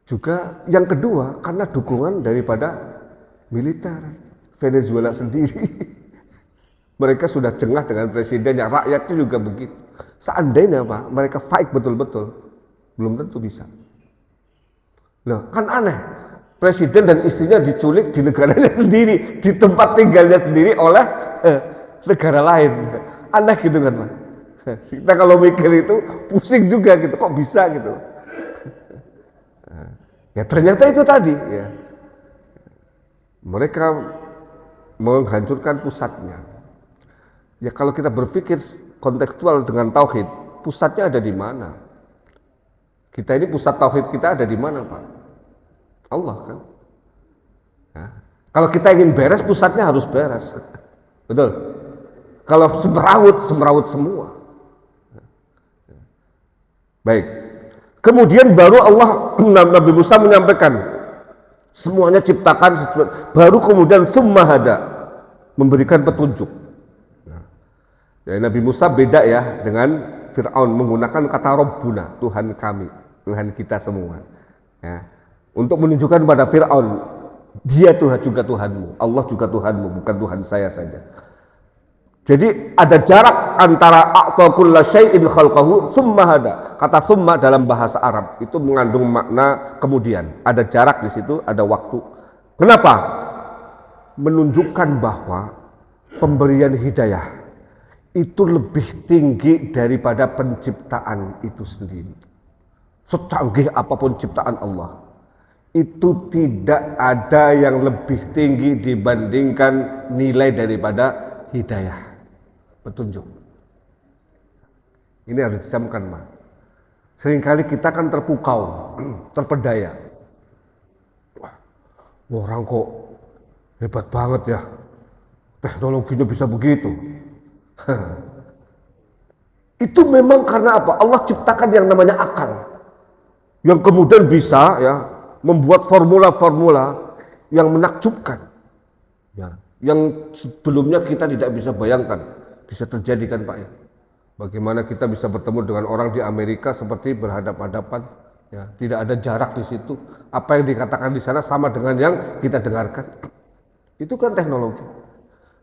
juga yang kedua karena dukungan daripada militer Venezuela sendiri. Mereka sudah jengah dengan presidennya, rakyatnya juga begitu. Seandainya Pak, mereka fight betul-betul, belum tentu bisa. Loh, kan aneh. Presiden dan istrinya diculik di negaranya sendiri, di tempat tinggalnya sendiri oleh negara lain. Aneh gitu kan, Pak. Kita kalau mikir itu pusing juga gitu, kok bisa gitu. Ya ternyata itu tadi ya. Mereka menghancurkan pusatnya. Ya kalau kita berpikir kontekstual dengan tauhid, pusatnya ada di mana? Kita ini pusat tauhid kita ada di mana Pak? Allah kan. Ya. Kalau kita ingin beres, pusatnya harus beres. Betul. Kalau semrawut semua. Baik. Kemudian baru Allah, Nabi Musa menyampaikan semuanya ciptakan, baru kemudian summa hada, memberikan petunjuk. Ya, Nabi Musa beda ya dengan Fir'aun, menggunakan kata Rabbuna, Tuhan kami, Tuhan kita semua. Ya. Untuk menunjukkan pada Fir'aun Dia Tuhan juga Tuhanmu, Allah juga Tuhanmu, bukan Tuhan saya saja. Jadi ada jarak antara a'ta kulla syai'in khalqahu tsumma hada. Kata tsumma dalam bahasa Arab itu mengandung makna kemudian. Ada jarak di situ, ada waktu. Kenapa? Menunjukkan bahwa pemberian hidayah itu lebih tinggi daripada penciptaan itu sendiri. Secanggih apapun ciptaan Allah, itu tidak ada yang lebih tinggi dibandingkan nilai daripada hidayah, petunjuk. Ini harus dicamkan, Mas. Seringkali kita kan terpukau, terpedaya. Wah, orang kok hebat banget ya, teknologinya bisa begitu. Itu memang karena apa? Allah ciptakan yang namanya akal, yang kemudian bisa ya membuat formula-formula yang menakjubkan, ya, yang sebelumnya kita tidak bisa bayangkan bisa terjadi kan Pak ya. Bagaimana kita bisa bertemu dengan orang di Amerika seperti berhadapan-hadapan, ya, tidak ada jarak di situ. Apa yang dikatakan di sana sama dengan yang kita dengarkan. Itu kan teknologi.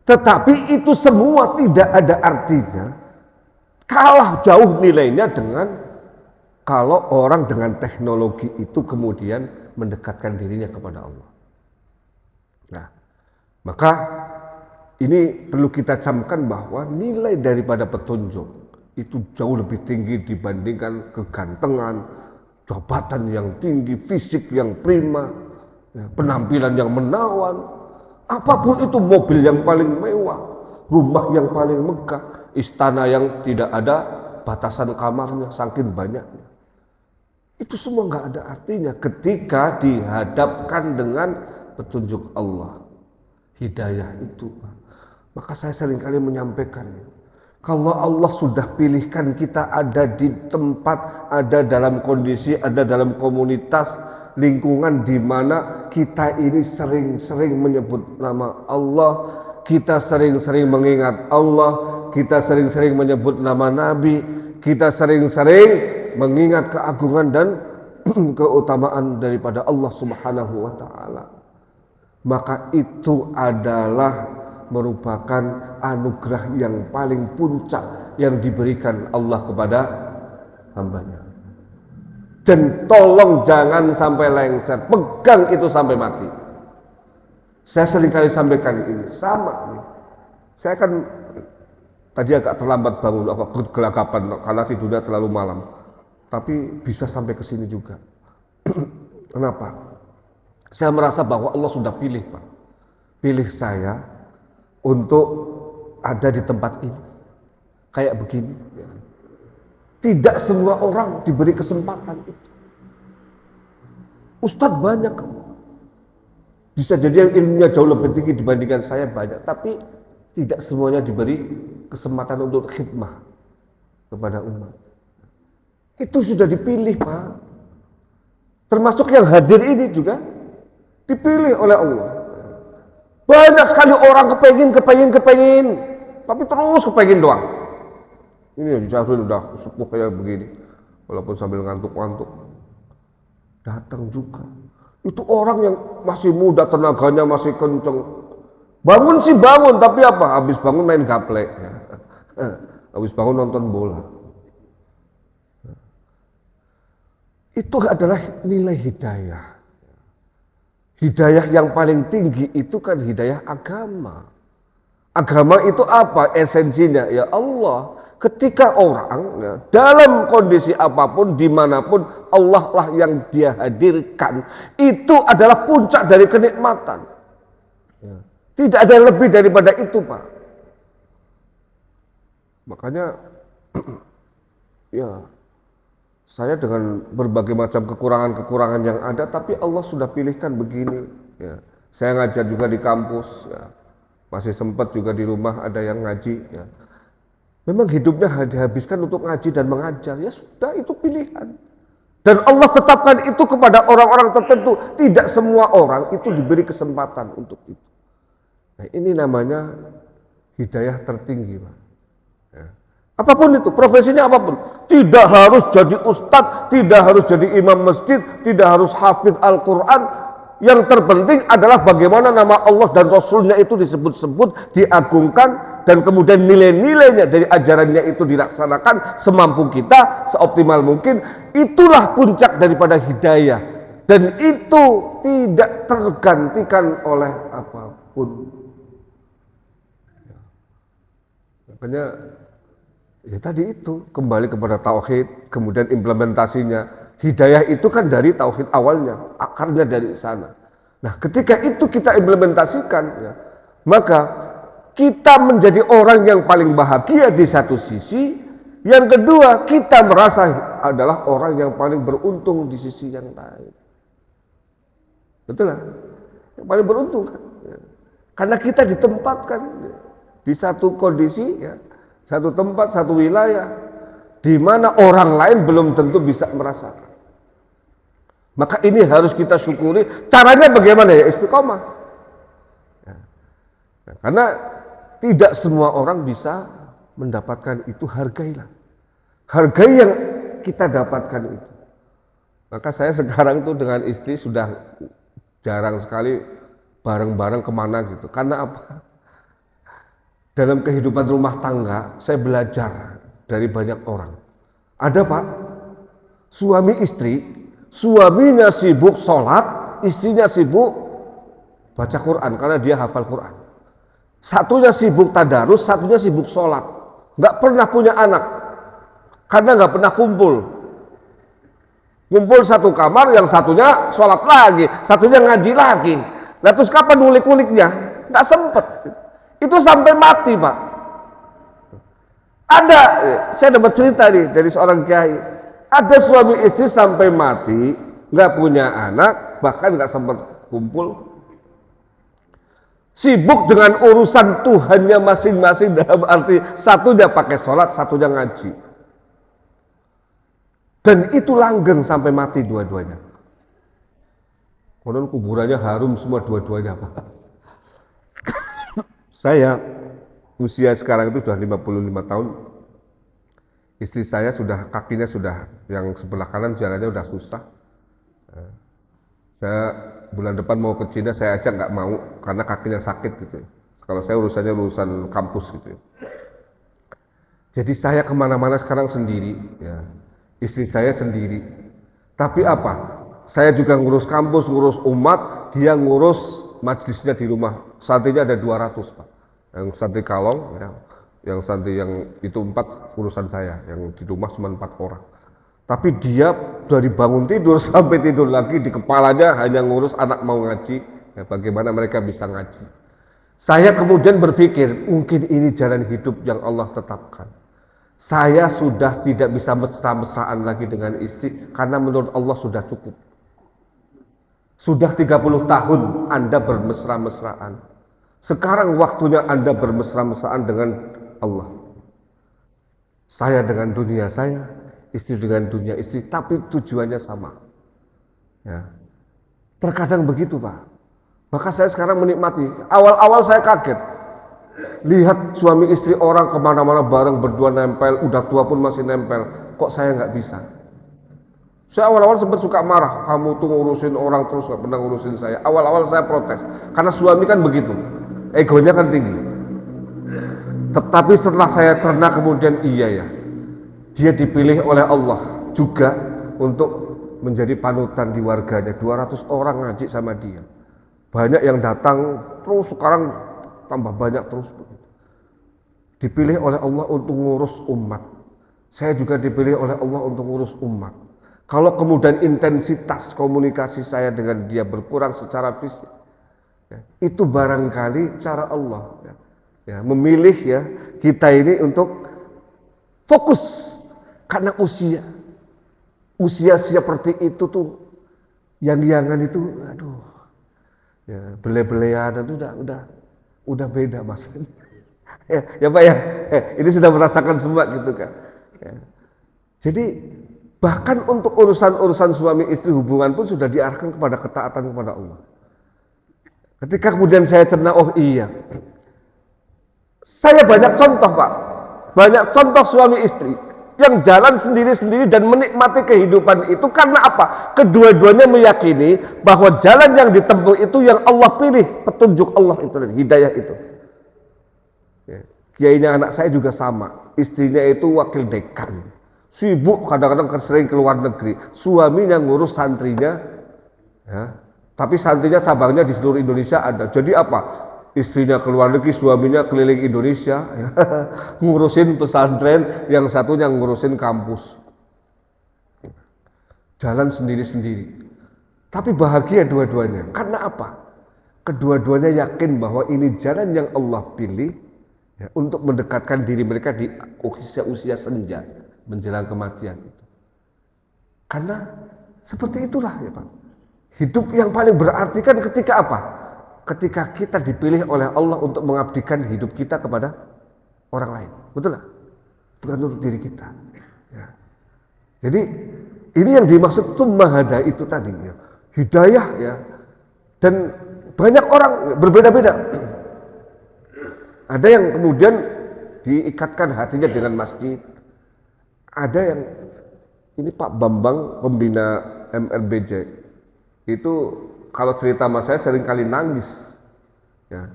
Tetapi itu semua tidak ada artinya, kalah jauh nilainya dengan kalau orang dengan teknologi itu kemudian mendekatkan dirinya kepada Allah. Nah, maka ini perlu kita camkan bahwa nilai daripada petunjuk itu jauh lebih tinggi dibandingkan kegantengan, jabatan yang tinggi, fisik yang prima, ya, penampilan yang menawan. Apapun itu, mobil yang paling mewah, rumah yang paling megah, istana yang tidak ada batasan kamarnya, saking banyaknya. Itu semua nggak ada artinya ketika dihadapkan dengan petunjuk Allah, hidayah itu. Maka saya seringkali menyampaikan, kalau Allah sudah pilihkan kita ada di tempat, ada dalam kondisi, ada dalam komunitas, lingkungan di mana kita ini sering-sering menyebut nama Allah, kita sering-sering mengingat Allah, kita sering-sering menyebut nama Nabi, kita sering-sering mengingat keagungan dan keutamaan daripada Allah Subhanahu wa taala. Maka itu adalah merupakan anugerah yang paling puncak yang diberikan Allah kepada hambanya. Dan tolong jangan sampai lengser, pegang itu sampai mati. Saya seringkali sampaikan ini, sama. Saya kan tadi agak terlambat bangun, gelagapan karena tidurnya terlalu malam. Tapi bisa sampai ke sini juga. Kenapa? Saya merasa bahwa Allah sudah pilih, Pak. Pilih saya untuk ada di tempat ini. Kayak begini. Ya. Tidak semua orang diberi kesempatan itu. Ustadz banyak. Bisa jadi yang ilmunya jauh lebih tinggi dibandingkan saya banyak. Tapi tidak semuanya diberi kesempatan untuk khidmah kepada umat. Itu sudah dipilih, Pak. Termasuk yang hadir ini juga dipilih oleh Allah. Banyak sekali orang kepengin, tapi terus kepengin doang. Ini Syafrin udah sepuh kayak begini, walaupun sambil ngantuk-ngantuk. Datang juga. Itu orang yang masih muda, tenaganya masih kenceng. Bangun sih bangun, tapi apa? Habis bangun main gaple. Ya. Habis bangun nonton bola. Itu adalah nilai hidayah. Hidayah yang paling tinggi itu kan hidayah agama. Agama itu apa? Esensinya ya Allah. Ketika orang ya, dalam kondisi apapun, dimanapun, Allah lah yang dia hadirkan. Itu adalah puncak dari kenikmatan. Ya. Tidak ada lebih daripada itu, Pak. Makanya, ya, saya dengan berbagai macam kekurangan-kekurangan yang ada, tapi Allah sudah pilihkan begini. Ya. Saya ngajar juga di kampus, ya. Masih sempat juga di rumah ada yang ngaji. Ya. Memang hidupnya dihabiskan untuk ngaji dan mengajar, ya sudah itu pilihan. Dan Allah tetapkan itu kepada orang-orang tertentu. Tidak semua orang itu diberi kesempatan untuk itu. Nah, ini namanya hidayah tertinggi, Pak. Ya. Apapun itu, profesinya apapun. Tidak harus jadi ustadz, tidak harus jadi imam masjid, tidak harus hafidh Al-Quran. Yang terpenting adalah bagaimana nama Allah dan Rasulnya itu disebut-sebut, diagungkan, dan kemudian nilai-nilainya dari ajarannya itu dilaksanakan semampu kita, seoptimal mungkin. Itulah puncak daripada hidayah, dan itu tidak tergantikan oleh apapun. Makanya ya tadi itu kembali kepada tauhid, kemudian implementasinya. Hidayah itu kan dari tauhid awalnya, akarnya dari sana. Nah, ketika itu kita implementasikan, ya, maka kita menjadi orang yang paling bahagia di satu sisi. Yang kedua, kita merasa adalah orang yang paling beruntung di sisi yang lain. Betul lah, yang paling beruntung kan? Ya. Karena kita ditempatkan di satu kondisi, ya, satu tempat, satu wilayah, di mana orang lain belum tentu bisa merasakan. Maka ini harus kita syukuri. Caranya bagaimana ya? Istiqomah. Ya. Nah, karena tidak semua orang bisa mendapatkan itu, hargailah. Hargai yang kita dapatkan itu. Maka saya sekarang itu dengan istri sudah jarang sekali bareng-bareng kemana gitu. Karena apa? Dalam kehidupan rumah tangga, saya belajar dari banyak orang. Ada Pak, suami istri, suaminya sibuk sholat, istrinya sibuk baca Quran karena dia hafal Quran. Satunya sibuk tadarus, satunya sibuk sholat. Nggak pernah punya anak karena nggak pernah kumpul. Kumpul satu kamar, yang satunya sholat lagi, satunya ngaji lagi. Nah terus kapan ngulik-nguliknya? Nggak sempet. Itu sampai mati Pak. Ada, saya dapat cerita nih dari seorang kiai. Ada suami istri sampai mati, nggak punya anak, bahkan nggak sempat kumpul. Sibuk dengan urusan Tuhannya masing-masing, dalam arti satunya pakai sholat, satunya ngaji. Dan itu langgeng sampai mati dua-duanya. Konon kuburannya harum semua dua-duanya Pak. Saya usia sekarang itu sudah 55 tahun. Istri saya sudah, kakinya sudah, yang sebelah kanan jalannya udah susah. Saya bulan depan mau ke Cina, saya ajak nggak mau karena kakinya sakit gitu. Kalau saya urusan kampus gitu. Jadi saya kemana-mana sekarang sendiri, ya. Istri saya sendiri. Tapi apa? Saya juga ngurus kampus, ngurus umat, dia ngurus majelisnya di rumah. Santrinya ada 200 Pak. Yang santri Kalong, ya. Yang santri yang itu 4 urusan saya, yang di rumah cuma 4 orang. Tapi dia dari bangun tidur sampai tidur lagi, di kepalanya hanya ngurus anak mau ngaji, ya, bagaimana mereka bisa ngaji. Saya kemudian berpikir, mungkin ini jalan hidup yang Allah tetapkan. Saya sudah tidak bisa mesra-mesraan lagi dengan istri, karena menurut Allah sudah cukup. Sudah 30 tahun Anda bermesra-mesraan. Sekarang waktunya Anda bermesra-mesraan dengan Allah. Saya dengan dunia saya, istri dengan dunia istri, tapi tujuannya sama. Ya. Terkadang begitu Pak. Maka saya sekarang menikmati. Awal-awal saya kaget. Lihat suami istri orang kemana-mana bareng berdua nempel, udah tua pun masih nempel. Kok saya nggak bisa? Saya awal-awal sempat suka marah. Kamu tuh ngurusin orang terus, nggak pernah ngurusin saya. Awal-awal saya protes. Karena suami kan begitu. Egonya kan tinggi. Tetapi setelah saya cerna kemudian iya ya. Dia dipilih oleh Allah juga untuk menjadi panutan di warganya. 200 orang ngaji sama dia. Banyak yang datang, terus sekarang tambah banyak terus. Dipilih oleh Allah untuk ngurus umat. Saya juga dipilih oleh Allah untuk ngurus umat. Kalau kemudian intensitas komunikasi saya dengan dia berkurang secara fisik, ya, itu barangkali cara Allah. Ya, memilih ya kita ini untuk fokus. Karena usia seperti itu tuh, yang-yangan itu, aduh, ya bele-belean itu udah beda Mas. Ya Pak ya, ini sudah merasakan semua gitu kan. Ya. Jadi bahkan untuk urusan-urusan suami istri hubungan pun sudah diarahkan kepada ketaatan kepada Allah. Ketika kemudian saya cerna, oh iya, saya banyak contoh Pak, banyak contoh suami istri yang jalan sendiri-sendiri dan menikmati kehidupan itu karena apa? Kedua-duanya meyakini bahwa jalan yang ditempuh itu yang Allah pilih, petunjuk Allah itu, hidayah itu. Ya. Kiainya anak saya juga sama, istrinya itu wakil dekan, sibuk kadang-kadang sering ke luar negeri, suaminya ngurus santrinya, ya. Tapi santrinya cabangnya di seluruh Indonesia ada. Jadi apa? Istrinya ke luar negeri, suaminya keliling Indonesia, ya. Ngurusin pesantren, yang satunya ngurusin kampus. Jalan sendiri-sendiri. Tapi bahagia dua-duanya. Karena apa? Kedua-duanya yakin bahwa ini jalan yang Allah pilih, ya, untuk mendekatkan diri mereka di usia senja menjelang kematian itu. Karena seperti itulah ya Pak. Hidup yang paling berarti kan ketika apa? Ketika kita dipilih oleh Allah untuk mengabdikan hidup kita kepada orang lain. Betul lah? Bukan untuk diri kita. Ya. Jadi ini yang dimaksud tummahada itu tadi ya. Hidayah ya. Dan banyak orang berbeda-beda. Ada yang kemudian diikatkan hatinya dengan masjid. Ada yang ini Pak Bambang pembina MRBJ itu kalau cerita sama saya sering kali nangis ya.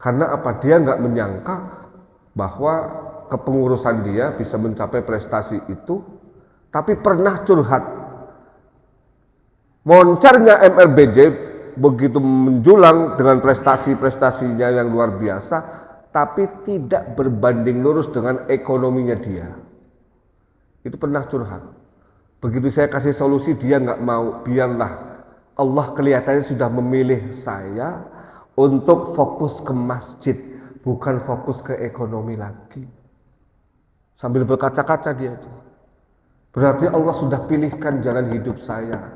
Karena apa? Dia nggak menyangka bahwa kepengurusan dia bisa mencapai prestasi itu, tapi pernah curhat moncarnya MRBJ begitu menjulang dengan prestasi-prestasinya yang luar biasa, tapi tidak berbanding lurus dengan ekonominya dia. Itu pernah curhat. Begitu saya kasih solusi dia nggak mau, biarlah Allah kelihatannya sudah memilih saya untuk fokus ke masjid, bukan fokus ke ekonomi lagi. Sambil berkaca-kaca dia itu. Berarti Allah sudah pilihkan jalan hidup saya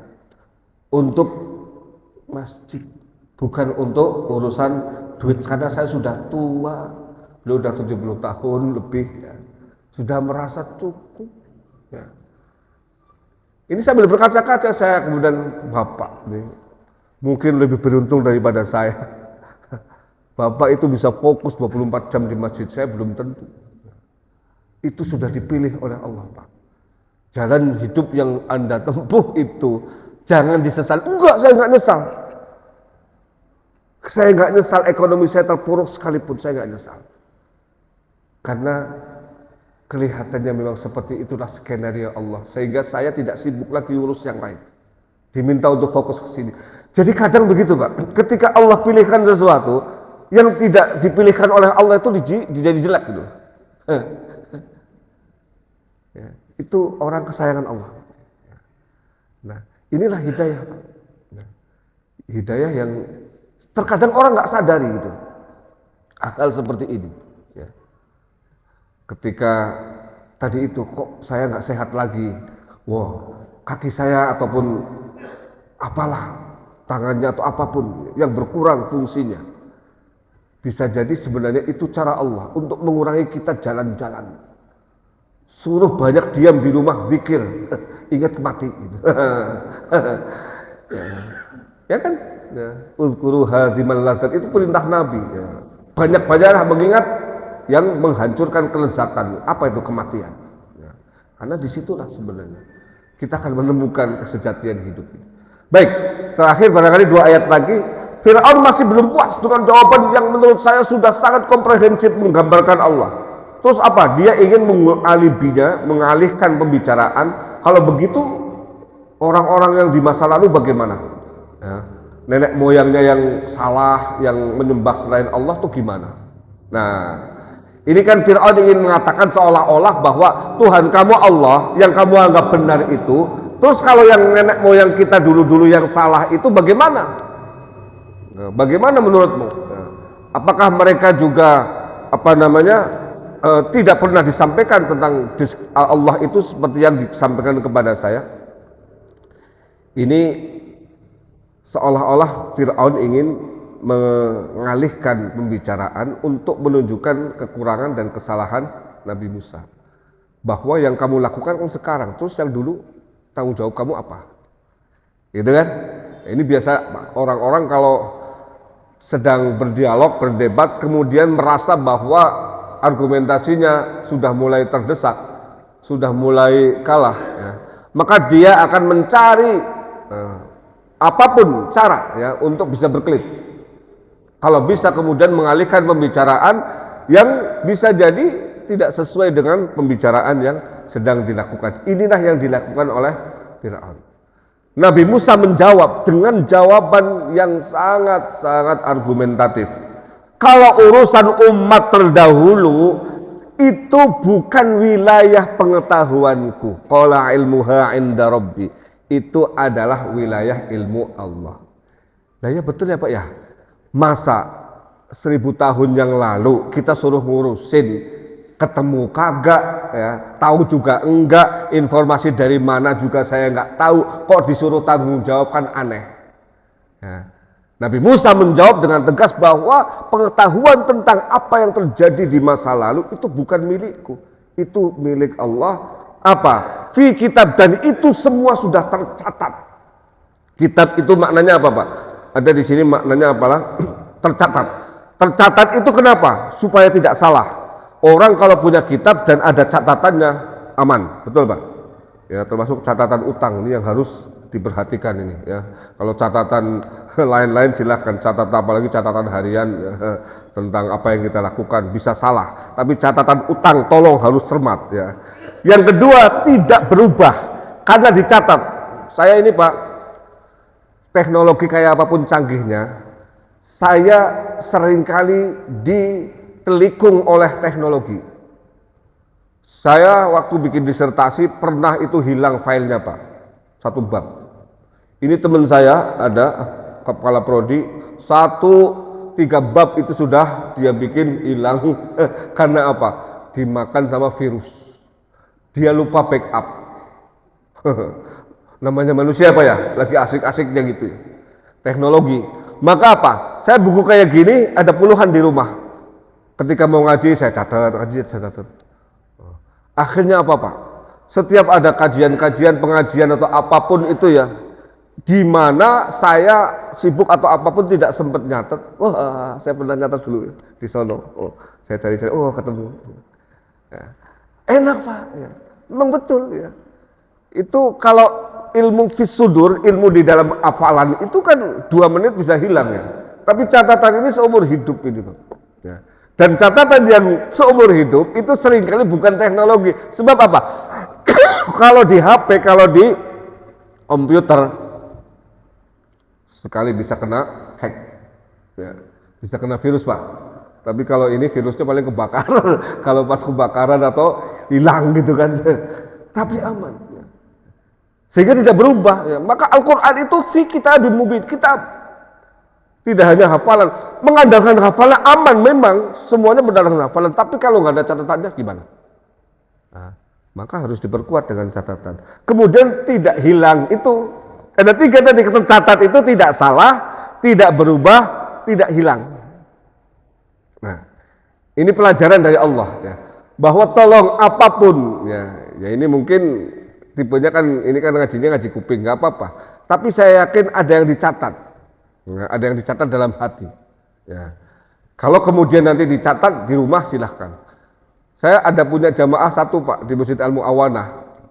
untuk masjid, bukan untuk urusan duit. Karena saya sudah tua, beliau sudah 70 tahun lebih, ya. Sudah merasa cukup. Ya. Ini sambil berkaca-kaca saya kemudian Bapak nih, mungkin lebih beruntung daripada saya. Bapak itu bisa fokus 24 jam di masjid, saya belum tentu. Itu sudah dipilih oleh Allah Pak. Jalan hidup yang Anda tempuh itu jangan disesal. Enggak, saya enggak nyesal. Saya enggak nyesal ekonomi saya terpuruk sekalipun, saya enggak nyesal. Karena kelihatannya memang seperti itulah skenario Allah. Sehingga saya tidak sibuk lagi urus yang lain. Diminta untuk fokus ke sini. Jadi kadang begitu Pak. Ketika Allah pilihkan sesuatu yang tidak dipilihkan oleh Allah itu jadi jelek gitu. Ya, itu orang kesayangan Allah. Nah, inilah hidayah Pak. Nah, hidayah yang terkadang orang nggak sadari gitu. Hal seperti ini. Ya. Ketika tadi itu kok saya nggak sehat lagi, wah kaki saya ataupun apalah tangannya atau apapun yang berkurang fungsinya, bisa jadi sebenarnya itu cara Allah untuk mengurangi kita jalan-jalan. Suruh banyak diam di rumah zikir, ingat mati. Ya kan? Uzkuru hadimal ladzat itu perintah Nabi. Ya. Banyak-banyaklah mengingat yang menghancurkan kelezatan. Apa itu kematian? Ya. Karena disitulah sebenarnya kita akan menemukan kesejatian hidup ini. Baik, terakhir barangkali 2 ayat lagi. Fir'aun masih belum puas dengan jawaban yang menurut saya sudah sangat komprehensif menggambarkan Allah. Terus apa? Dia ingin mengalihkan pembicaraan. Kalau begitu orang-orang yang di masa lalu bagaimana? Ya. Nenek moyangnya yang salah, yang menyembah selain Allah tuh gimana? Nah, ini kan Fir'aun ingin mengatakan seolah-olah bahwa Tuhan kamu Allah yang kamu anggap benar itu, terus kalau yang nenek moyang kita dulu-dulu yang salah itu bagaimana? Nah, bagaimana menurutmu? Nah, apakah mereka juga tidak pernah disampaikan tentang Allah itu seperti yang disampaikan kepada saya? Ini seolah-olah Fir'aun ingin mengalihkan pembicaraan untuk menunjukkan kekurangan dan kesalahan Nabi Musa, bahwa yang kamu lakukan kan sekarang, terus yang dulu tanggung jawab kamu apa, gitu kan? Ini biasa orang-orang kalau sedang berdialog, berdebat, kemudian merasa bahwa argumentasinya sudah mulai terdesak, sudah mulai kalah, ya, maka dia akan mencari apapun cara ya untuk bisa berkelit. Kalau bisa kemudian mengalihkan pembicaraan yang bisa jadi tidak sesuai dengan pembicaraan yang sedang dilakukan. Inilah yang dilakukan oleh Firaun. Nabi Musa menjawab dengan jawaban yang sangat-sangat argumentatif. Kalau urusan umat terdahulu itu bukan wilayah pengetahuanku. Qala ilmuha inda rabbi. Itu adalah wilayah ilmu Allah. Nah ya betul ya Pak ya. Masa 1000 tahun yang lalu kita suruh ngurusin, ketemu kagak ya, tahu juga enggak, informasi dari mana juga saya enggak tahu, kok disuruh tanggung jawab, kan aneh ya. Nabi Musa menjawab dengan tegas bahwa pengetahuan tentang apa yang terjadi di masa lalu itu bukan milikku, itu milik Allah. Apa? Fi kitab, dan itu semua sudah tercatat. Kitab itu maknanya apa Pak? Ada di sini maknanya apalah? Tercatat. Tercatat itu kenapa? Supaya tidak salah. Orang kalau punya kitab dan ada catatannya aman, betul Pak? Ya, termasuk catatan utang ini yang harus diperhatikan ini ya. Kalau catatan lain-lain silahkan, catatan apalagi catatan harian ya, tentang apa yang kita lakukan bisa salah. Tapi catatan utang tolong harus cermat ya. Yang kedua, tidak berubah karena dicatat. Saya ini Pak, teknologi kayak apapun canggihnya, saya seringkali ditelikung oleh teknologi. Saya waktu bikin disertasi pernah itu hilang filenya Pak, 1 bab. Ini teman saya ada kepala prodi, 3 bab itu sudah dia bikin hilang karena apa? Dimakan sama virus. Dia lupa backup. Namanya manusia Pak ya, lagi asik-asiknya gitu ya. Teknologi. Maka apa? Saya buku kayak gini ada puluhan di rumah. Ketika mau ngaji saya catat, Akhirnya apa Pak? Setiap ada kajian-kajian, pengajian atau apapun itu ya, di mana saya sibuk atau apapun tidak sempat nyatet. Wah, saya pernah nyatet dulu ya, di sono. Oh, saya cari-cari, oh ketemu. Ya. Enak Pak, ya. Memang betul ya. Itu kalau ilmu fisudur, ilmu di dalam hafalan itu kan 2 menit bisa hilang ya. Tapi catatan ini seumur hidup ini Pak. Ya. Dan catatan yang seumur hidup itu seringkali bukan teknologi. Sebab apa? Kalau di HP, kalau di komputer, sekali bisa kena hack, ya, bisa kena virus Pak. Tapi kalau ini virusnya paling kebakaran, kalau pas kebakaran atau hilang gitu kan. Tapi aman. Ya. Sehingga tidak berubah. Ya. Maka Al-Quran itu kita di mubin, kita tidak hanya hafalan, mengandalkan hafalan aman memang, semuanya berdasarkan hafalan. Tapi kalau nggak ada catatannya gimana? Nah, maka harus diperkuat dengan catatan. Kemudian tidak hilang itu. Ada 3 tadi, tercatat itu tidak salah, tidak berubah, tidak hilang. Nah, ini pelajaran dari Allah ya, bahwa tolong apapun ya ini mungkin tipenya kan ini kan ngaji kuping nggak apa-apa. Tapi saya yakin ada yang dicatat. Nah, ada yang dicatat dalam hati. Ya. Kalau kemudian nanti dicatat di rumah silahkan. Saya ada punya jamaah 1 Pak di Masjid Al-Mu'awanah,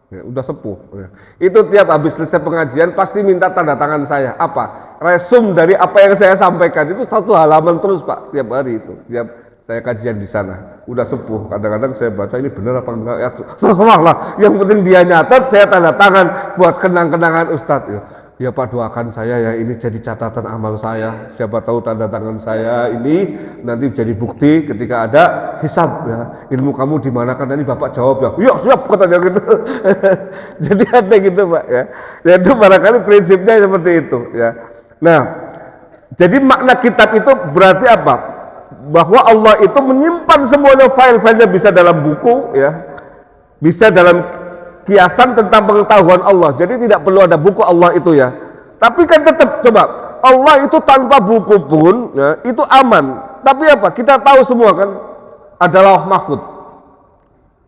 ya, udah sepuh. Ya. Itu tiap habis selesai pengajian pasti minta tanda tangan saya. Apa? Resum dari apa yang saya sampaikan itu 1 halaman terus Pak tiap hari itu. Tiap saya kajian di sana, udah sepuh. Kadang-kadang saya baca ini benar apa enggak ya, terserah lah. Yang penting dia nyatat, saya tanda tangan buat kenang-kenangan Ustadz. Ya. Ya Pak, doakan saya ya, ini jadi catatan amal saya. Siapa tahu tanda tangan saya ini nanti jadi bukti ketika ada hisab ya. Ilmu kamu di mana kan, nanti Bapak jawab ya. Iya siap katanya gitu. Jadi ada gitu Pak ya. Ya itu barangkali prinsipnya seperti itu ya. Nah, jadi makna kitab itu berarti apa? Bahwa Allah itu menyimpan semuanya, file-filenya bisa dalam buku ya. Bisa dalam kiasan tentang pengetahuan Allah. Jadi tidak perlu ada buku Allah itu ya. Tapi kan tetap coba, Allah itu tanpa buku pun ya, itu aman. Tapi apa? Kita tahu semua kan ada lauh mahfud.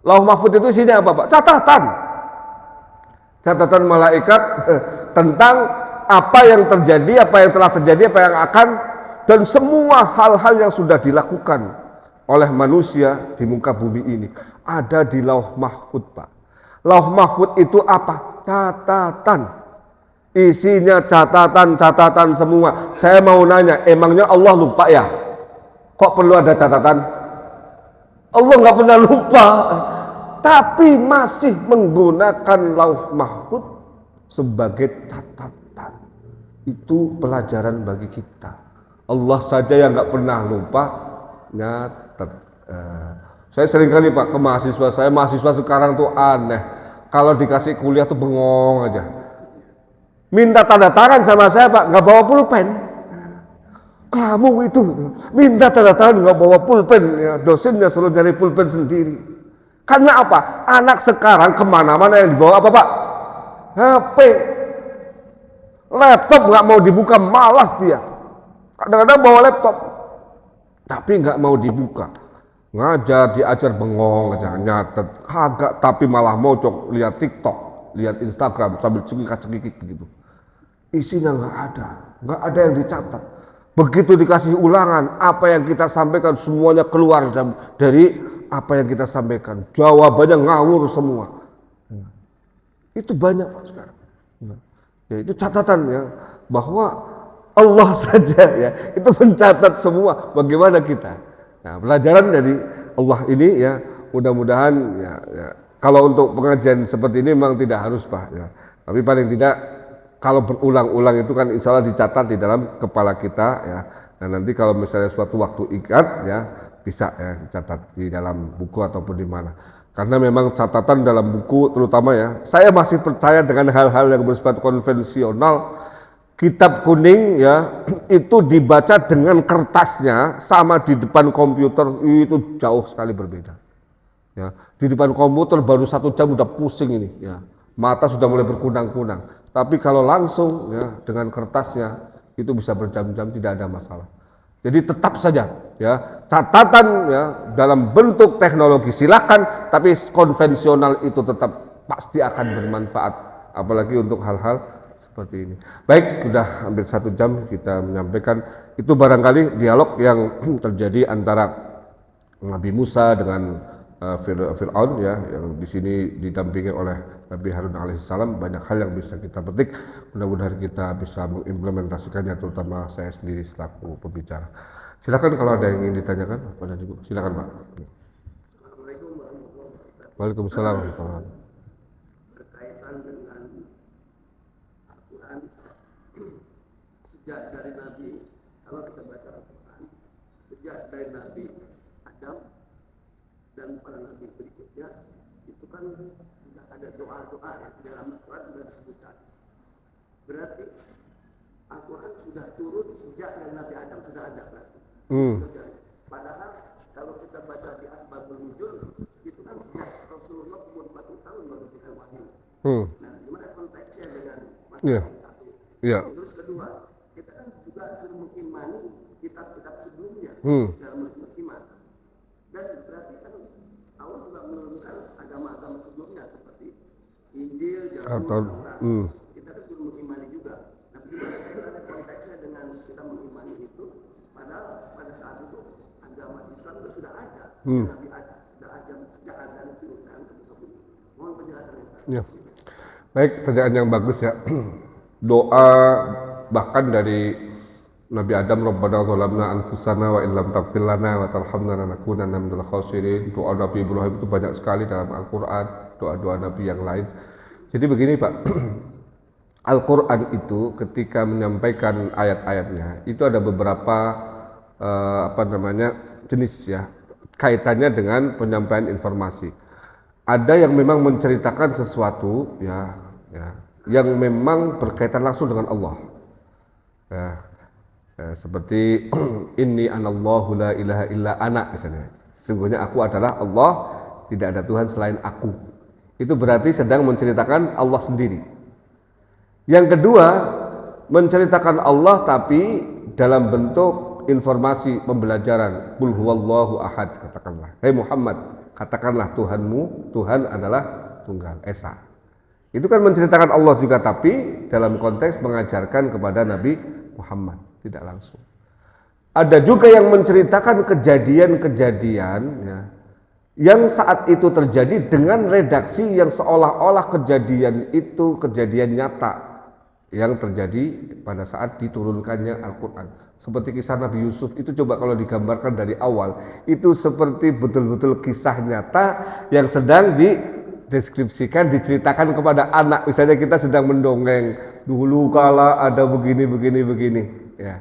Lauh mahfud itu isinya apa Pak? Catatan. Catatan malaikat tentang apa yang terjadi, apa yang telah terjadi, apa yang akan, dan semua hal-hal yang sudah dilakukan oleh manusia di muka bumi ini ada di lauh mahfud Pak. Lauh mahfud itu apa? Catatan. Isinya catatan semua. Saya mau nanya, emangnya Allah lupa ya? Kok perlu ada catatan? Allah nggak pernah lupa, tapi masih menggunakan lauh mahfud sebagai catatan. Itu pelajaran bagi kita. Allah saja yang nggak pernah lupa nyatet. Saya sering kali Pak ke mahasiswa saya, mahasiswa sekarang tuh aneh. Kalau dikasih kuliah tuh bengong aja. Minta tanda tangan sama saya Pak, nggak bawa pulpen. Kamu itu minta tanda tangan nggak bawa pulpen, ya, dosennya suruh nyari pulpen sendiri. Karena apa? Anak sekarang kemana-mana yang dibawa apa Pak? HP. Laptop nggak mau dibuka, malas dia. Kadang-kadang bawa laptop, tapi nggak mau dibuka. Ngajar, diajar bengong aja, nyatet, kagak, tapi malah mocok, lihat TikTok, lihat Instagram sambil cekik-cekik begitu. Isinya nggak ada yang dicatat. Begitu dikasih ulangan, apa yang kita sampaikan semuanya keluar dari apa yang kita sampaikan. Jawabannya ngawur semua. Itu banyak Pak sekarang. Ya, itu catatan ya, bahwa Allah saja ya itu mencatat semua bagaimana kita. Nah, pelajaran dari Allah ini ya, mudah-mudahan ya, kalau untuk pengajian seperti ini memang tidak harus Pak ya. Tapi paling tidak kalau berulang-ulang itu kan insya Allah dicatat di dalam kepala kita ya. Dan nanti kalau misalnya suatu waktu ingat ya bisa ya dicatat di dalam buku ataupun di mana. Karena memang catatan dalam buku terutama ya, saya masih percaya dengan hal-hal yang bersifat konvensional. Kitab kuning ya itu dibaca dengan kertasnya sama di depan komputer itu jauh sekali berbeda. Ya, di depan komputer baru 1 jam udah pusing ini ya, mata sudah mulai berkunang-kunang. Tapi kalau langsung ya dengan kertasnya itu bisa berjam-jam tidak ada masalah. Jadi tetap saja ya catatan ya dalam bentuk teknologi silakan, tapi konvensional itu tetap pasti akan bermanfaat, apalagi untuk hal-hal seperti ini. Baik, sudah hampir 1 jam kita menyampaikan. Itu barangkali dialog yang terjadi antara Nabi Musa dengan Fir'aun ya, yang di sini didampingi oleh Nabi Harun alaihissalam. Banyak hal yang bisa kita petik. Mudah-mudahan kita bisa mengimplementasikannya, terutama saya sendiri selaku pembicara. Silakan kalau ada yang ingin ditanyakan, silakan Pak. Waalaikumsalam warahmatullahi wabarakatuh. Berkaitan dengan Al-Quran, sejak dari Nabi, kalau kita baca Al-Quran, sejak dari Nabi Adam dan para Nabi berikutnya, itu kan sudah ada doa-doa yang di dalam Al-Quran sudah disebutkan. Berarti Al-Quran sudah turun sejak dari Nabi Adam sudah ada berarti. Padahal kalau kita baca di Asbabun Nuzul, itu kan sejak Rasulullah umur 40 tahun baru kita wahyu. Nah, gimana konteksnya dengan masalah satu? Terus kedua, kita kan juga sudah mengimani kitab-kitab sebelumnya dalam beriman. Dan berarti kan Allah juga menurunkan agama-agama sebelumnya seperti Injil, Zabur, Taurat. Kita kan sudah mengimani juga. Nah, bagaimana ada konteksnya dengan kita mengimani itu? Padahal pada saat itu agama Islam itu sudah ada, Nabi ada, sudah ada sejak ada diturunkan ke muka bumi. Mohon penjelasannya. Ya. Baik, pertanyaan yang bagus ya. Doa bahkan dari Nabi Adam, Rabbana zalamna anfusana wa illam taghfir lana wa tarhamna lanakunanna minal khasirin. Doa Nabi Ibrahim itu banyak sekali dalam Al-Qur'an, doa-doa Nabi yang lain. Jadi begini Pak, Al-Quran itu ketika menyampaikan ayat-ayatnya itu ada beberapa jenis ya, kaitannya dengan penyampaian informasi. Ada yang memang menceritakan sesuatu ya, yang memang berkaitan langsung dengan Allah ya, seperti inni anallahu la ilaha illa ana misalnya, sesungguhnya aku adalah Allah, tidak ada Tuhan selain aku. Itu berarti sedang menceritakan Allah sendiri. Yang kedua, menceritakan Allah tapi dalam bentuk informasi pembelajaran. Qul huwallahu ahad, katakanlah. Hei Muhammad, katakanlah Tuhanmu, Tuhan adalah tunggal, esa. Itu kan menceritakan Allah juga, tapi dalam konteks mengajarkan kepada Nabi Muhammad, tidak langsung. Ada juga yang menceritakan kejadian-kejadian ya, yang saat itu terjadi dengan redaksi yang seolah-olah kejadian itu kejadian nyata yang terjadi pada saat diturunkannya Al-Quran. Seperti kisah Nabi Yusuf itu coba kalau digambarkan dari awal, itu seperti betul-betul kisah nyata yang sedang dideskripsikan, diceritakan kepada anak. Misalnya kita sedang mendongeng, dulu kala ada begini. Ya.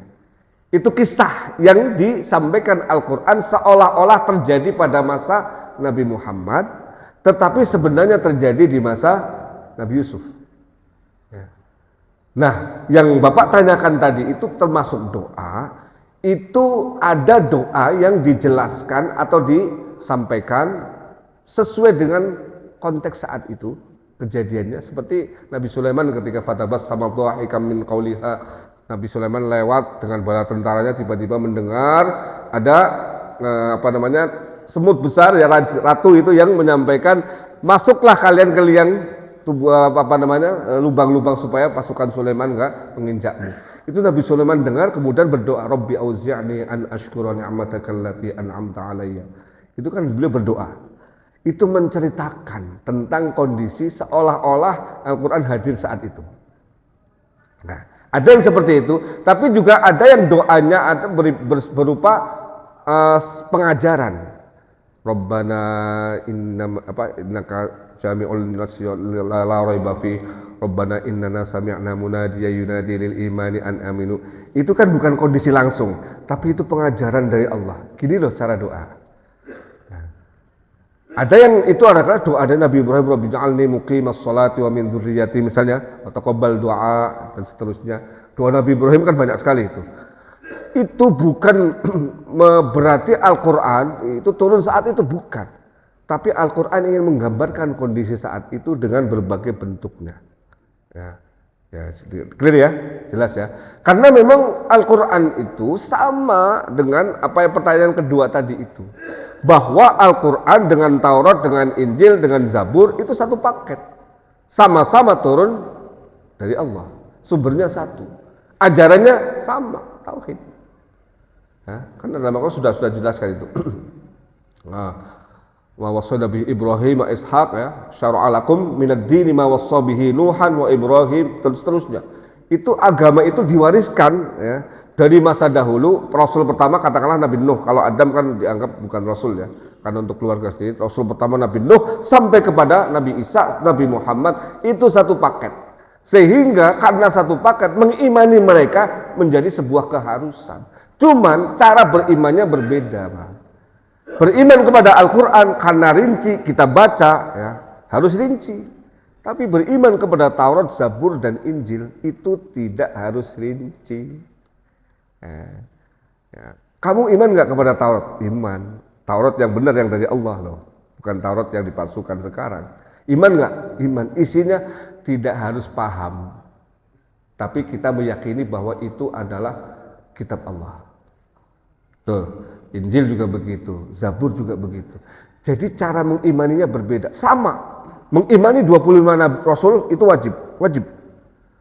Itu kisah yang disampaikan Al-Quran seolah-olah terjadi pada masa Nabi Muhammad, tetapi sebenarnya terjadi di masa Nabi Yusuf. Ya. Nah, yang Bapak tanyakan tadi itu termasuk doa. Itu ada doa yang dijelaskan atau disampaikan sesuai dengan konteks saat itu kejadiannya. Seperti Nabi Sulaiman ketika fatabas sama hikam min qauliha, Nabi Sulaiman lewat dengan bala tentaranya tiba-tiba mendengar ada semut besar ya, ratu itu yang menyampaikan masuklah kalian ke liang lubang-lubang supaya pasukan Sulaiman enggak menginjakmu. Itu Nabi Sulaiman dengar kemudian berdoa, Rabbi auzi'ni an ashkura ni'mataka allati an'amta alayya. Itu kan beliau berdoa. Itu menceritakan tentang kondisi seolah-olah Al-Quran hadir saat itu. Nah, ada yang seperti itu, tapi juga ada yang doanya berupa pengajaran. Rabbana innaka jami'ul nasi la raiba fi Rabbana innana sami'na munadiyan yunadi lil imani an aminu. Itu kan bukan kondisi langsung, tapi itu pengajaran dari Allah. Gini loh cara doa. Nah, ada yang itu adalah doa dari Nabi Ibrahim, Rabbi ja'alni muqimas sholati wa min dzurriyyati misalnya, atau taqabbal doa dan seterusnya. Doa Nabi Ibrahim kan banyak sekali itu. Itu bukan berarti Al-Quran itu turun saat itu, bukan. Tapi Al-Quran ingin menggambarkan kondisi saat itu dengan berbagai bentuknya. Ya, clear ya, jelas ya. Karena memang Al-Quran itu sama dengan apa yang pertanyaan kedua tadi itu. Bahwa Al-Quran dengan Taurat, dengan Injil, dengan Zabur itu satu paket. Sama-sama turun dari Allah. Sumbernya satu. Ajarannya sama, tauhid. Ya, kan dalam Al-Quran sudah jelaskan itu. Nah, wa wassa bi Ibrahim wa Ishaq ya, syara'a lakum minad dini ma wassa bihi Nuhan wa Ibrahim dan seterusnya. Itu agama itu diwariskan ya dari masa dahulu. Rasul pertama katakanlah Nabi Nuh. Kalau Adam kan dianggap bukan rasul ya, karena untuk keluarga sendiri. Rasul pertama Nabi Nuh sampai kepada Nabi Isa, Nabi Muhammad, itu satu paket. Sehingga karena satu paket mengimani mereka menjadi sebuah keharusan. Cuman cara berimannya berbeda, Pak. Beriman kepada Al-Quran karena rinci kita baca ya, harus rinci. Tapi beriman kepada Taurat, Zabur dan Injil itu tidak harus rinci. Ya. Kamu iman nggak kepada Taurat? Iman. Taurat yang benar yang dari Allah loh, bukan Taurat yang dipalsukan sekarang. Iman nggak? Iman. Isinya tidak harus paham, tapi kita meyakini bahwa itu adalah kitab Allah. Tuh, Injil juga begitu, Zabur juga begitu. Jadi cara mengimaninya berbeda. Sama, mengimani 25 Nabi Rasul itu wajib.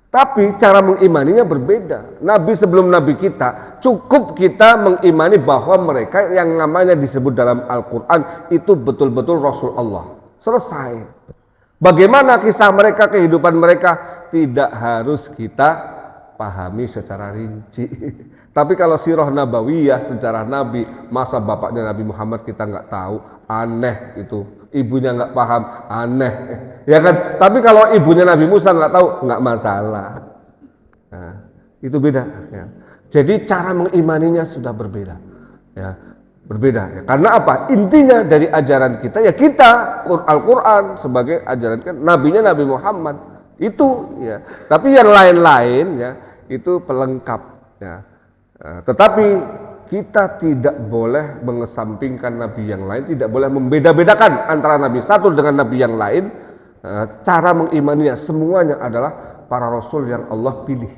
Tapi cara mengimaninya berbeda. Nabi sebelum Nabi kita, cukup kita mengimani bahwa mereka yang namanya disebut dalam Al-Quran itu betul-betul Rasul Allah. Selesai. Bagaimana kisah mereka, kehidupan mereka, tidak harus kita pahami secara rinci. Tapi kalau sirah nabawiyah, sejarah Nabi, masa bapaknya Nabi Muhammad kita nggak tahu, aneh itu. Ibunya nggak paham, aneh. Ya kan? Tapi kalau ibunya Nabi Musa nggak tahu, nggak masalah. Nah, itu beda. Ya. Jadi cara mengimaninya sudah berbeda. Ya, berbeda. Ya. Karena apa? Intinya dari ajaran kita, ya kita Al-Quran sebagai ajaran kan, nabinya Nabi Muhammad. Itu ya. Tapi yang lain-lain ya, itu pelengkap. Ya. Tetapi kita tidak boleh mengesampingkan nabi yang lain, tidak boleh membeda-bedakan antara nabi satu dengan nabi yang lain. Cara mengimaninya semuanya adalah para rasul yang Allah pilih,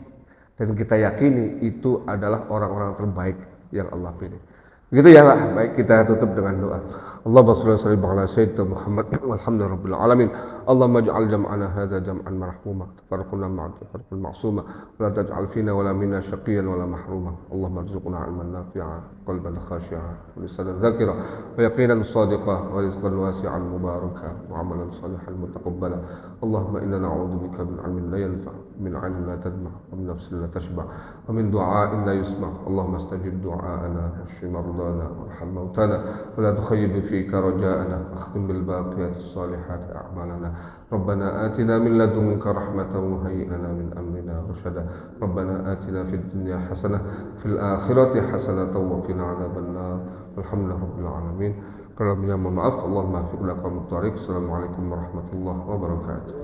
dan kita yakini itu adalah orang-orang terbaik yang Allah pilih. Begitu ya Pak. Baik, kita tutup dengan doa. اللهم صل وسلم على سيدنا محمد والحمد لله رب العالمين. اللهم اجعل جمعنا هذا جمعا مرحوما تفرقنا مع التفرق المعصوما ولا تجعل فينا ولا منا شقيا ولا محروما. اللهم ارزقنا علما نافعا قلبا خاشعا ولسانا ذاكرا ويقينا صادقا ورزقا واسعا مباركا وعملا صالحا متقبلا. اللهم انا نعوذ بك من علم لا ينفع من عين لا تدمع ومن نفس لا تشبع ومن دعاء لا يسمع. اللهم استجب دعاءنا واشف مرضانا وارحم موتانا ولا تخيب فيك رجاءنا واختم بالباقيات الصالحات أعمالنا. ربنا آتنا من لدنك رحمة وهيئ لنا من أمرنا رشدا. ربنا آتنا في الدنيا حسنة في الآخرة حسنة وقنا عذاب النار. والحمد لله رب العالمين. Kalau mohon maaf, Allah maafkan lakum. Assalamualaikum warahmatullahi wabarakatuh.